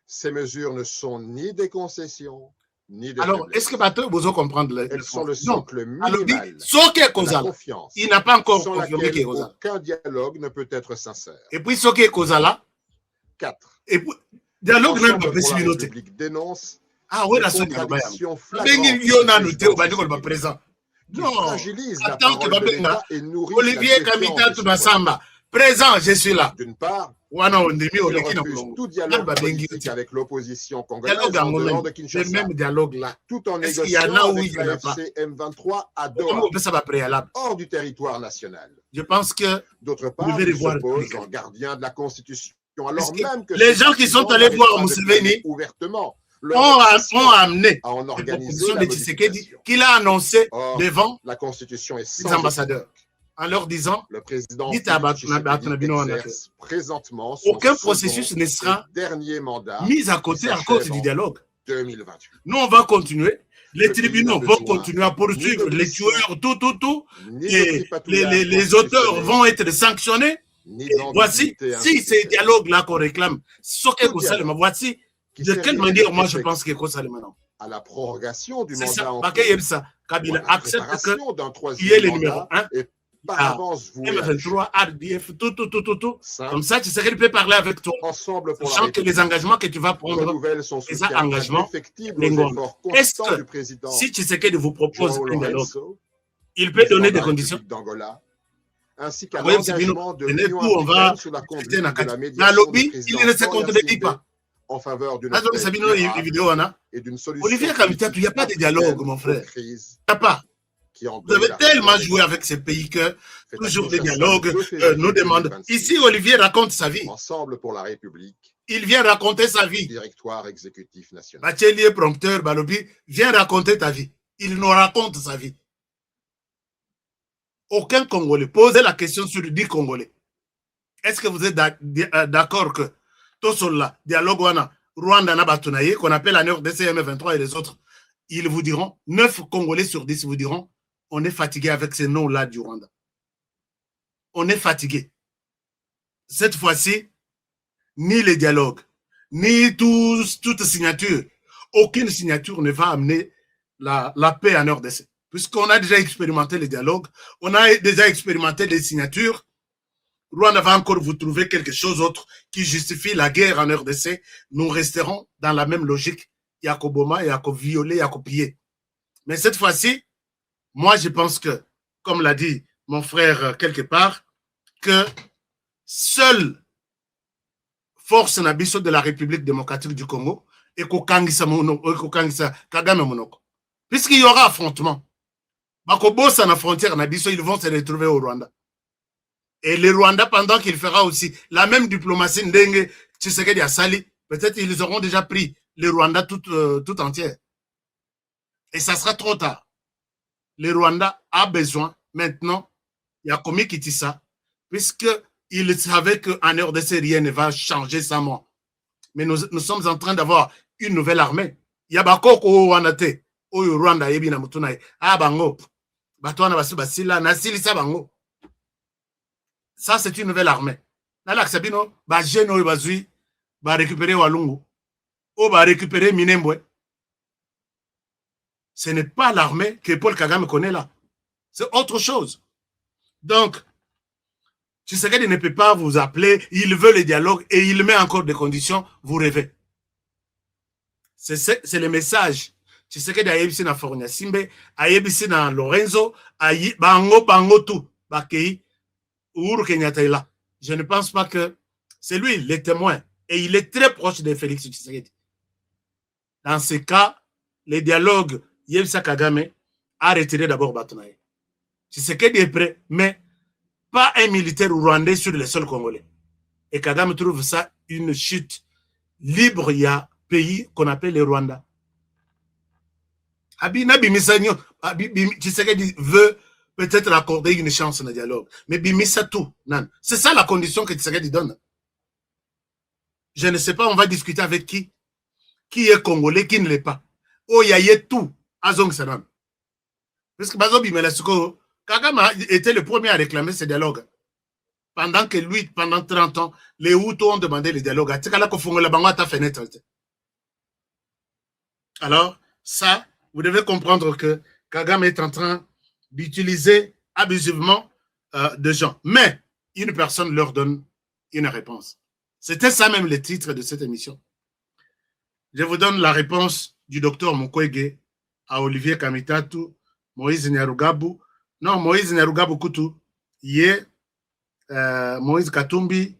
Ces mesures ne sont ni des concessions, ni des Alors, faiblesses. est-ce que Bateau, vous allez comprendre le Elles sont le français? Non. socle Alors, minimal ce qui est de la causal, confiance, il n'a pas encore sans confirmé laquelle qu'il est causal. aucun dialogue ne peut être sincère. Et puis, ce qui est causal là, 4. et puis, dialogue même Ensemble pas pour la possible noter. République dénonce Ah oui, les la sonne contradictions Bengi flagrantes Yona du noté au président Badiko le Tshisekedi, présent. qui Non. fragilise la Attends que parole de Babenga, l'État et nourrit Olivier la défiance Kamita des Tubasamba, présent, je suis là. D'une part, Wana Ondemi il Oleki na refuse Kolongo. tout dialogue Là, Babengi politique Oti. avec l'opposition congolaise Dialogue en en dehors de même, le Kinshasa, même dialogue là. tout en Est-ce qu'il y en a négociant ou avec il n'y en a pas? l'AFC M23 à Comment Doha, on peut ça va préalable? hors du territoire national. Je pense que D'autre Vous part, devez il revoir s'oppose les en gardien de la Constitution, alors Est-ce que même que les ses gens qui sont partisans allés voir n'arrêtent pas de Museveni clamer ouvertement ont leur opposition amené à en la organiser proposition la de Tshisekedi modification. qu'il a annoncé Or, devant la Constitution est les sans ambassadeurs en leur disant Le président Dites à Félix Batunabino Tshisekedi en exerce présentement son aucun second processus ne sera et dernier mandat mis à côté à s'achève cause du en dialogue. 2028. Nous, on va continuer. Les Le pays tribunaux n'a vont besoin continuer à poursuivre ni de les mission, tueurs, tout. Ni de Et tripatouillage les auteurs constitutionnel, vont être sanctionnés. ni Et voici, d'ambiguïté si c'est institutionnelle. dialogue-là qu'on réclame, ce qu'est Tout Salema, voici qui de fait quelle rien manière moi je prétexte pense que Salema non. à la prorogation du C'est mandat ça, en Bakay cours, Yemsa, ou à Kabila la accepte préparation d'un qu'il y ait troisième le numéro mandat 1, et par Ah, avance voué à l'échec. M23, RDF, tout. Cinq, Comme ça, tu sais qu'il peut parler avec toi. Ensemble pour la Sachant que les République engagements que tu vas prendre, renouvelle son et ça, soutien engagement, indéfectible les aux Ngom. efforts Est-ce constants que du président si Tshisekedi vous propose João un dialogue, Lourenço, il peut donner des président de la conditions. République d'Angola, ainsi qu'à Oui, c'est l'engagement de bien. l'Union Nous, on va africaine sous la conduite discuter dans de la dans médiation lobby, du il président ne se Faure contredit Gnassingbé pas. en faveur d'une Là, paix Sabino, une durable vidéo, on a. et d'une solution Olivier Kamita, il n'y a pas de dialogue, mon frère. Il n'y a pas. Vous avez tellement joué avec ces pays que toujours des dialogues nous demandent. Ici, Olivier raconte sa vie. Ensemble pour la République, Il vient raconter sa vie. directoire exécutif national. Bachelier, prompteur, Balobi, viens raconter ta vie. Il nous raconte sa vie. Aucun Congolais. Posez la question sur le dit Congolais. Est-ce que vous êtes d'accord que Tosola, Dialogue Wana, Rwanda Nabatunaye, qu'on appelle la DCM 23 et les autres, ils vous diront, 9 Congolais sur 10 vous diront, on est fatigué avec ces noms-là du Rwanda. On est fatigué. Cette fois-ci, ni les dialogues, ni toute signature, aucune signature ne va amener la paix en RDC. Puisqu'on a déjà expérimenté les dialogues, on a déjà expérimenté les signatures, Rwanda va encore vous trouver quelque chose d'autre qui justifie la guerre en RDC. Nous resterons dans la même logique. Yakoboma, Yako violer, Yako piller. Mais cette fois-ci, moi je pense que, comme l'a dit mon frère quelque part, que seule force nabiso de la République démocratique du Congo et Kokangisa Kagame Monoko. Puisqu'il y aura affrontement, Bakobo, à la frontière nabiso, ils vont se retrouver au Rwanda. Et le Rwanda, pendant qu'il fera aussi la même diplomatie Ndenge Tshisekedi a sali, peut-être ils auront déjà pris le Rwanda tout entier. Et ça sera trop tard. Le Rwanda a besoin, maintenant, il y a Komi Kitissa, puisqu'il savait qu'en RDC, rien ne va changer sans moi. Mais nous sommes en train d'avoir une nouvelle armée. Il y a Bakoko Wanate, Oyo Rwanda, Yebina Mutunae, Bango, Batouana Basu Basila, Nasili Sabango. Ça, c'est une nouvelle armée. Nala Sabino, Bajeno Bazui, va récupérer Walungu, ou va récupérer Minembwe. Ce n'est pas l'armée que Paul Kagame connaît là. C'est autre chose. Donc, Tshisekedi ne peut pas vous appeler, il veut le dialogue et il met encore des conditions, vous rêvez. C'est le message. Tshisekedi a yebisi na Fornia Simbe, a yebisi na Lorenzo, a bango tout, bakei. Uhuru Kenyatta est là. Je ne pense pas que c'est lui le témoin. Et il est très proche de Félix Tshisekedi. Dans ce cas, les dialogues, Yebisa Kagame a retiré d'abord Batonaye. Tshisekedi est prêt, mais pas un militaire rwandais sur le sol congolais. Et Kagame trouve ça une chute libre. Il y a un pays qu'on appelle le Rwanda. Tshisekedi veut peut-être accorder une chance de dialogue. Mais bimisa tout. C'est ça la condition que Tshisekedi donne. Je ne sais pas, on va discuter avec qui est congolais, qui ne l'est pas. Oh, il y a tout. Azong Sanan. Parce que Bazobi Melasuko, Kagame était le premier à réclamer ce dialogue. Pendant que lui, pendant 30 ans, les Hutus ont demandé le dialogue. Alors, ça, vous devez comprendre que Kagame est en train d'utiliser abusivement des gens. Mais une personne leur donne une réponse. C'était ça même le titre de cette émission. Je vous donne la réponse du docteur Mukwege à Olivier Kamitatu, Moïse Nyarugabu. Non, Moïse Nyarugabu Kutu, Yé, Moïse Katumbi,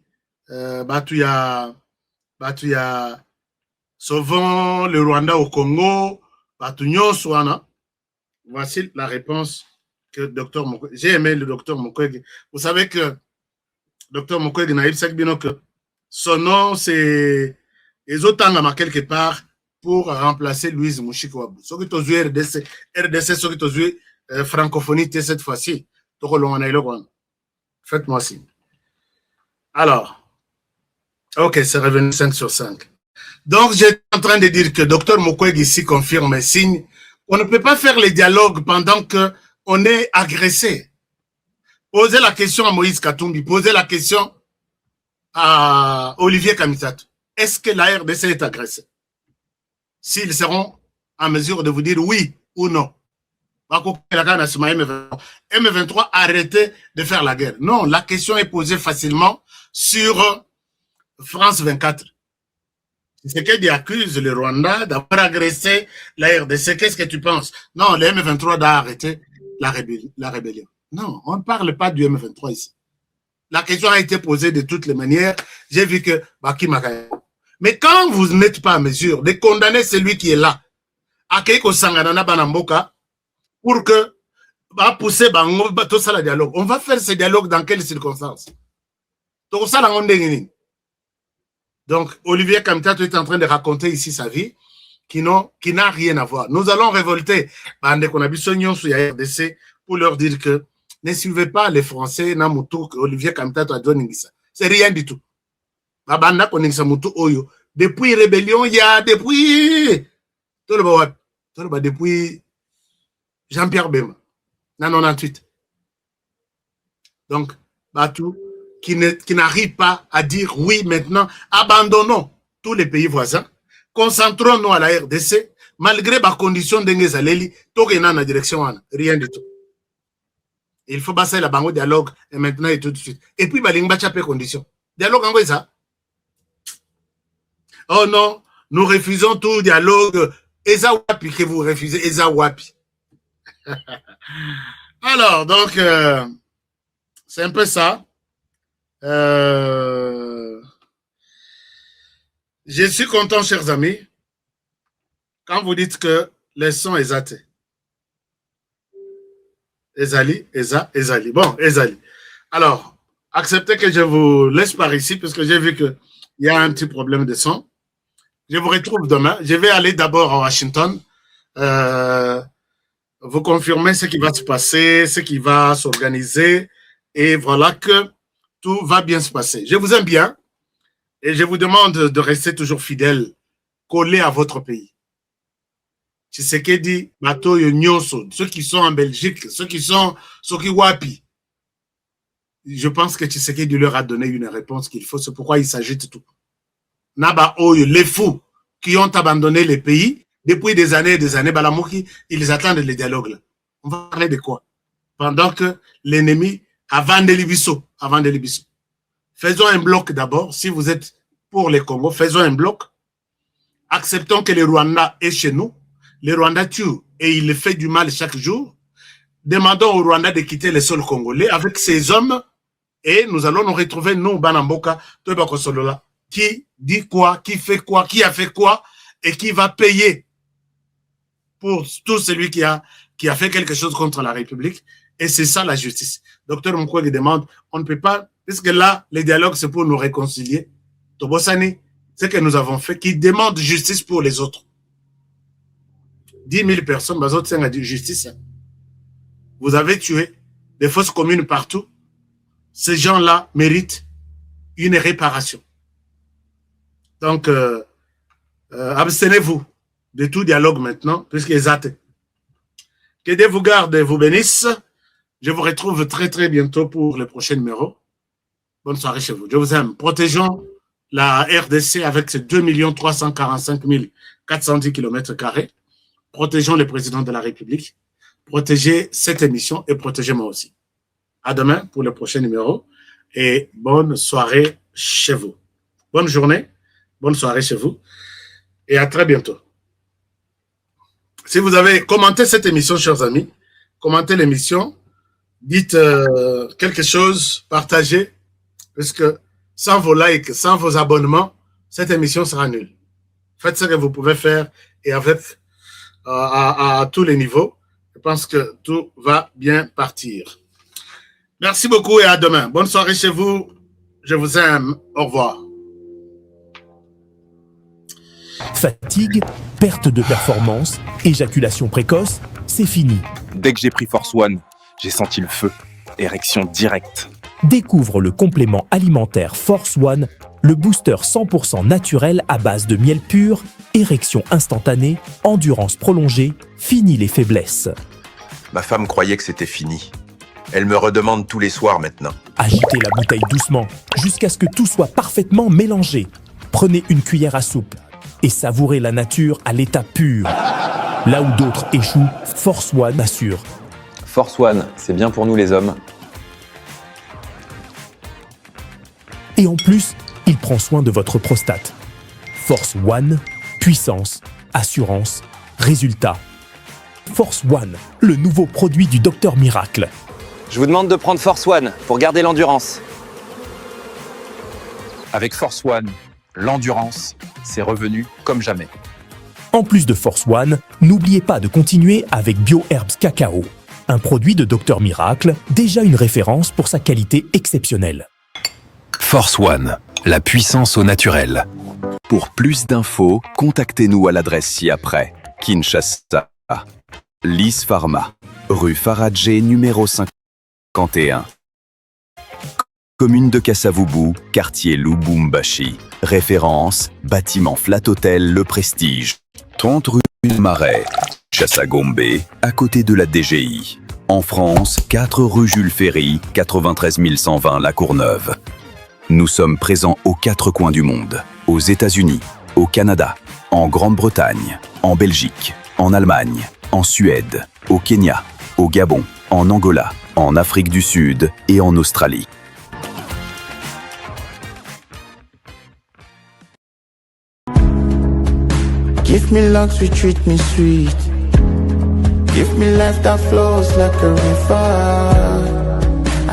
Batuya, Sauvons le Rwanda au Congo, Batunyo Swana. Voici la réponse que Dr Mukwege. J'ai aimé le docteur Mukwege. Vous savez que Dr Mukwege Naïb Sekbino, que son nom c'est Ezotangama quelque part pour remplacer Louise Mouchikouabou. Ce qui est aux RDC, ce qui est aux francophonie cette fois-ci. Faites-moi signe. Alors, ok, c'est revenu 5 sur 5. Donc, j'étais en train de dire que Dr Mukwege ici confirme et signe. On ne peut pas faire les dialogues pendant qu'on est agressé. Posez la question à Moïse Katumbi, posez la question à Olivier Kamitatu. Est-ce que la RDC est agressée? S'ils seront en mesure de vous dire oui ou non. M23, arrêtez de faire la guerre. Non, la question est posée facilement sur France 24. C'est qu'il accuse le Rwanda d'avoir agressé la RDC. Qu'est-ce que tu penses? Non, le M23 doit arrêter la rébellion. Non, on ne parle pas du M23 ici. La question a été posée de toutes les manières. J'ai vu que Baki Makaya. Mais quand vous n'êtes pas à mesure de condamner celui qui est là, à Keiko Sanganana Banamboka, pour que va pousser tout ça le dialogue. On va faire ce dialogue dans quelles circonstances? Donc ça, donc Olivier Kamitatu est en train de raconter ici sa vie qui n'a rien à voir. Nous allons révolter RDC pour leur dire que ne suivez pas les Français que Olivier Kamitatu a donné ça. C'est rien du tout. Depuis rébellion, il y a depuis Jean-Pierre Bema, en 98. Donc, Batou, qui n'arrive pas à dire oui maintenant, abandonnons tous les pays voisins, concentrons-nous à la RDC, malgré ma condition d'engezaleli, tokena na direction wana, rien du tout. Il faut passer la bango dialogue et maintenant et tout de suite. Et puis balingba chapé condition. Dialogue en quoi ça? Oh non, nous refusons tout dialogue. Eza wapi que vous refusez, Eza wapi. Alors, donc, c'est un peu ça. Je suis content, chers amis, quand vous dites que les sons Ezate. Ezali. Bon, Ezali. Alors, acceptez que je vous laisse par ici, parce que j'ai vu qu'il y a un petit problème de son. Je vous retrouve demain. Je vais aller d'abord à Washington. Vous confirmez ce qui va se passer, ce qui va s'organiser. Et voilà que tout va bien se passer. Je vous aime bien. Et je vous demande de rester toujours fidèle, collé à votre pays. Tshisekedi, Matoyo Nyonso, ceux qui sont en Belgique, ceux qui wapi. Je pense que Tshisekedi leur a donné une réponse qu'il faut. C'est pourquoi il s'agite tout. Naba Oyo, les fous qui ont abandonné les pays depuis des années, Balamouki, ils attendent les dialogues là. On va parler de quoi? Pendant que l'ennemi avant de l'Ibiso. Faisons un bloc d'abord. Si vous êtes pour les Congo, faisons un bloc. Acceptons que le Rwanda est chez nous. Le Rwanda tue et il fait du mal chaque jour. Demandons au Rwanda de quitter le sol congolais avec ses hommes et nous allons nous retrouver, nous, Banamboka, Tobakosolola. Qui dit quoi, qui fait quoi, qui a fait quoi et qui va payer pour tout celui qui a fait quelque chose contre la République. Et c'est ça la justice. Docteur Mukwege demande, on ne peut pas, puisque là, les dialogues, c'est pour nous réconcilier. Tobosani, ce que nous avons fait, qui demande justice pour les autres. 10 000 personnes, les autres, c'est dit justice. Vous avez tué des fausses communes partout. Ces gens-là méritent une réparation. Donc, abstenez-vous de tout dialogue maintenant, puisqu'ils attendent. Que Dieu vous garde et vous bénisse. Je vous retrouve très, très bientôt pour le prochain numéro. Bonne soirée chez vous. Je vous aime. Protégeons la RDC avec ses 2 345 410 km². Protégeons le président de la République. Protégez cette émission et protégez-moi aussi. À demain pour le prochain numéro. Et bonne soirée chez vous. Bonne journée. Bonne soirée chez vous. Et à très bientôt. Si vous avez commenté cette émission, chers amis, commentez l'émission. Dites quelque chose, partagez, parce que sans vos likes, sans vos abonnements, cette émission sera nulle. Faites ce que vous pouvez faire et avec à tous les niveaux. Je pense que tout va bien partir. Merci beaucoup et à demain. Bonne soirée chez vous. Je vous aime. Au revoir. Fatigue, perte de performance, éjaculation précoce, c'est fini. Dès que j'ai pris Force One, j'ai senti le feu. Érection directe. Découvre le complément alimentaire Force One, le booster 100% naturel à base de miel pur, érection instantanée, endurance prolongée, fini les faiblesses. Ma femme croyait que c'était fini. Elle me redemande tous les soirs maintenant. Agitez la bouteille doucement, jusqu'à ce que tout soit parfaitement mélangé. Prenez une cuillère à soupe et savourez la nature à l'état pur. Là où d'autres échouent, Force One assure. Force One, c'est bien pour nous les hommes. Et en plus, il prend soin de votre prostate. Force One, puissance, assurance, résultat. Force One, le nouveau produit du Docteur Miracle. Je vous demande de prendre Force One pour garder l'endurance. Avec Force One, l'endurance, c'est revenu comme jamais. En plus de Force One, n'oubliez pas de continuer avec BioHerbs Cacao, un produit de Docteur Miracle, déjà une référence pour sa qualité exceptionnelle. Force One, la puissance au naturel. Pour plus d'infos, contactez-nous à l'adresse ci-après. Kinshasa, Lys Pharma, rue Faradjé numéro 51. Commune de Kasavubu, quartier Lubumbashi. Référence, bâtiment Flat Hotel Le Prestige. 30 rue Marais, Chassagombe, à côté de la DGI. En France, 4 rue Jules Ferry, 93 120 La Courneuve. Nous sommes présents aux 4 coins du monde, aux États-Unis, au Canada, en Grande-Bretagne, en Belgique. en Allemagne, en Suède, au Kenya, au Gabon, en Angola, en Afrique du Sud et en Australie. Give me love, sweet, treat me sweet. Give me life that flows like a river.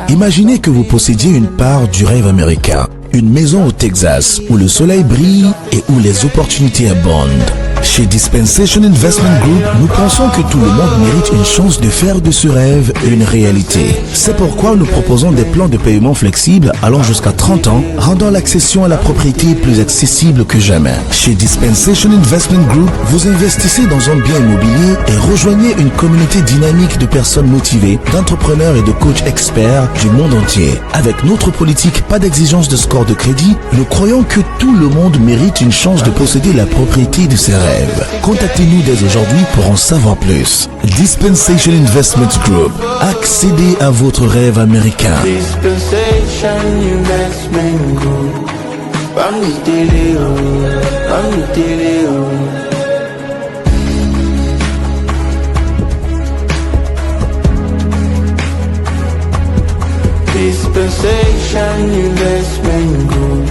Imaginez que vous possédiez une part du rêve américain, une maison au Texas où le soleil brille et où les opportunités abondent. Chez Dispensation Investment Group, nous pensons que tout le monde mérite une chance de faire de ce rêve une réalité. C'est pourquoi nous proposons des plans de paiement flexibles allant jusqu'à 30 ans, rendant l'accession à la propriété plus accessible que jamais. Chez Dispensation Investment Group, vous investissez dans un bien immobilier et rejoignez une communauté dynamique de personnes motivées, d'entrepreneurs et de coachs experts du monde entier. Avec notre politique pas d'exigence de score de crédit, nous croyons que tout le monde mérite une chance de posséder la propriété de ses rêves. Contactez-nous dès aujourd'hui pour en savoir plus. Dispensation Investment Group. Accédez à votre rêve américain. Dispensation Investment Group. Dispensation Investment Group.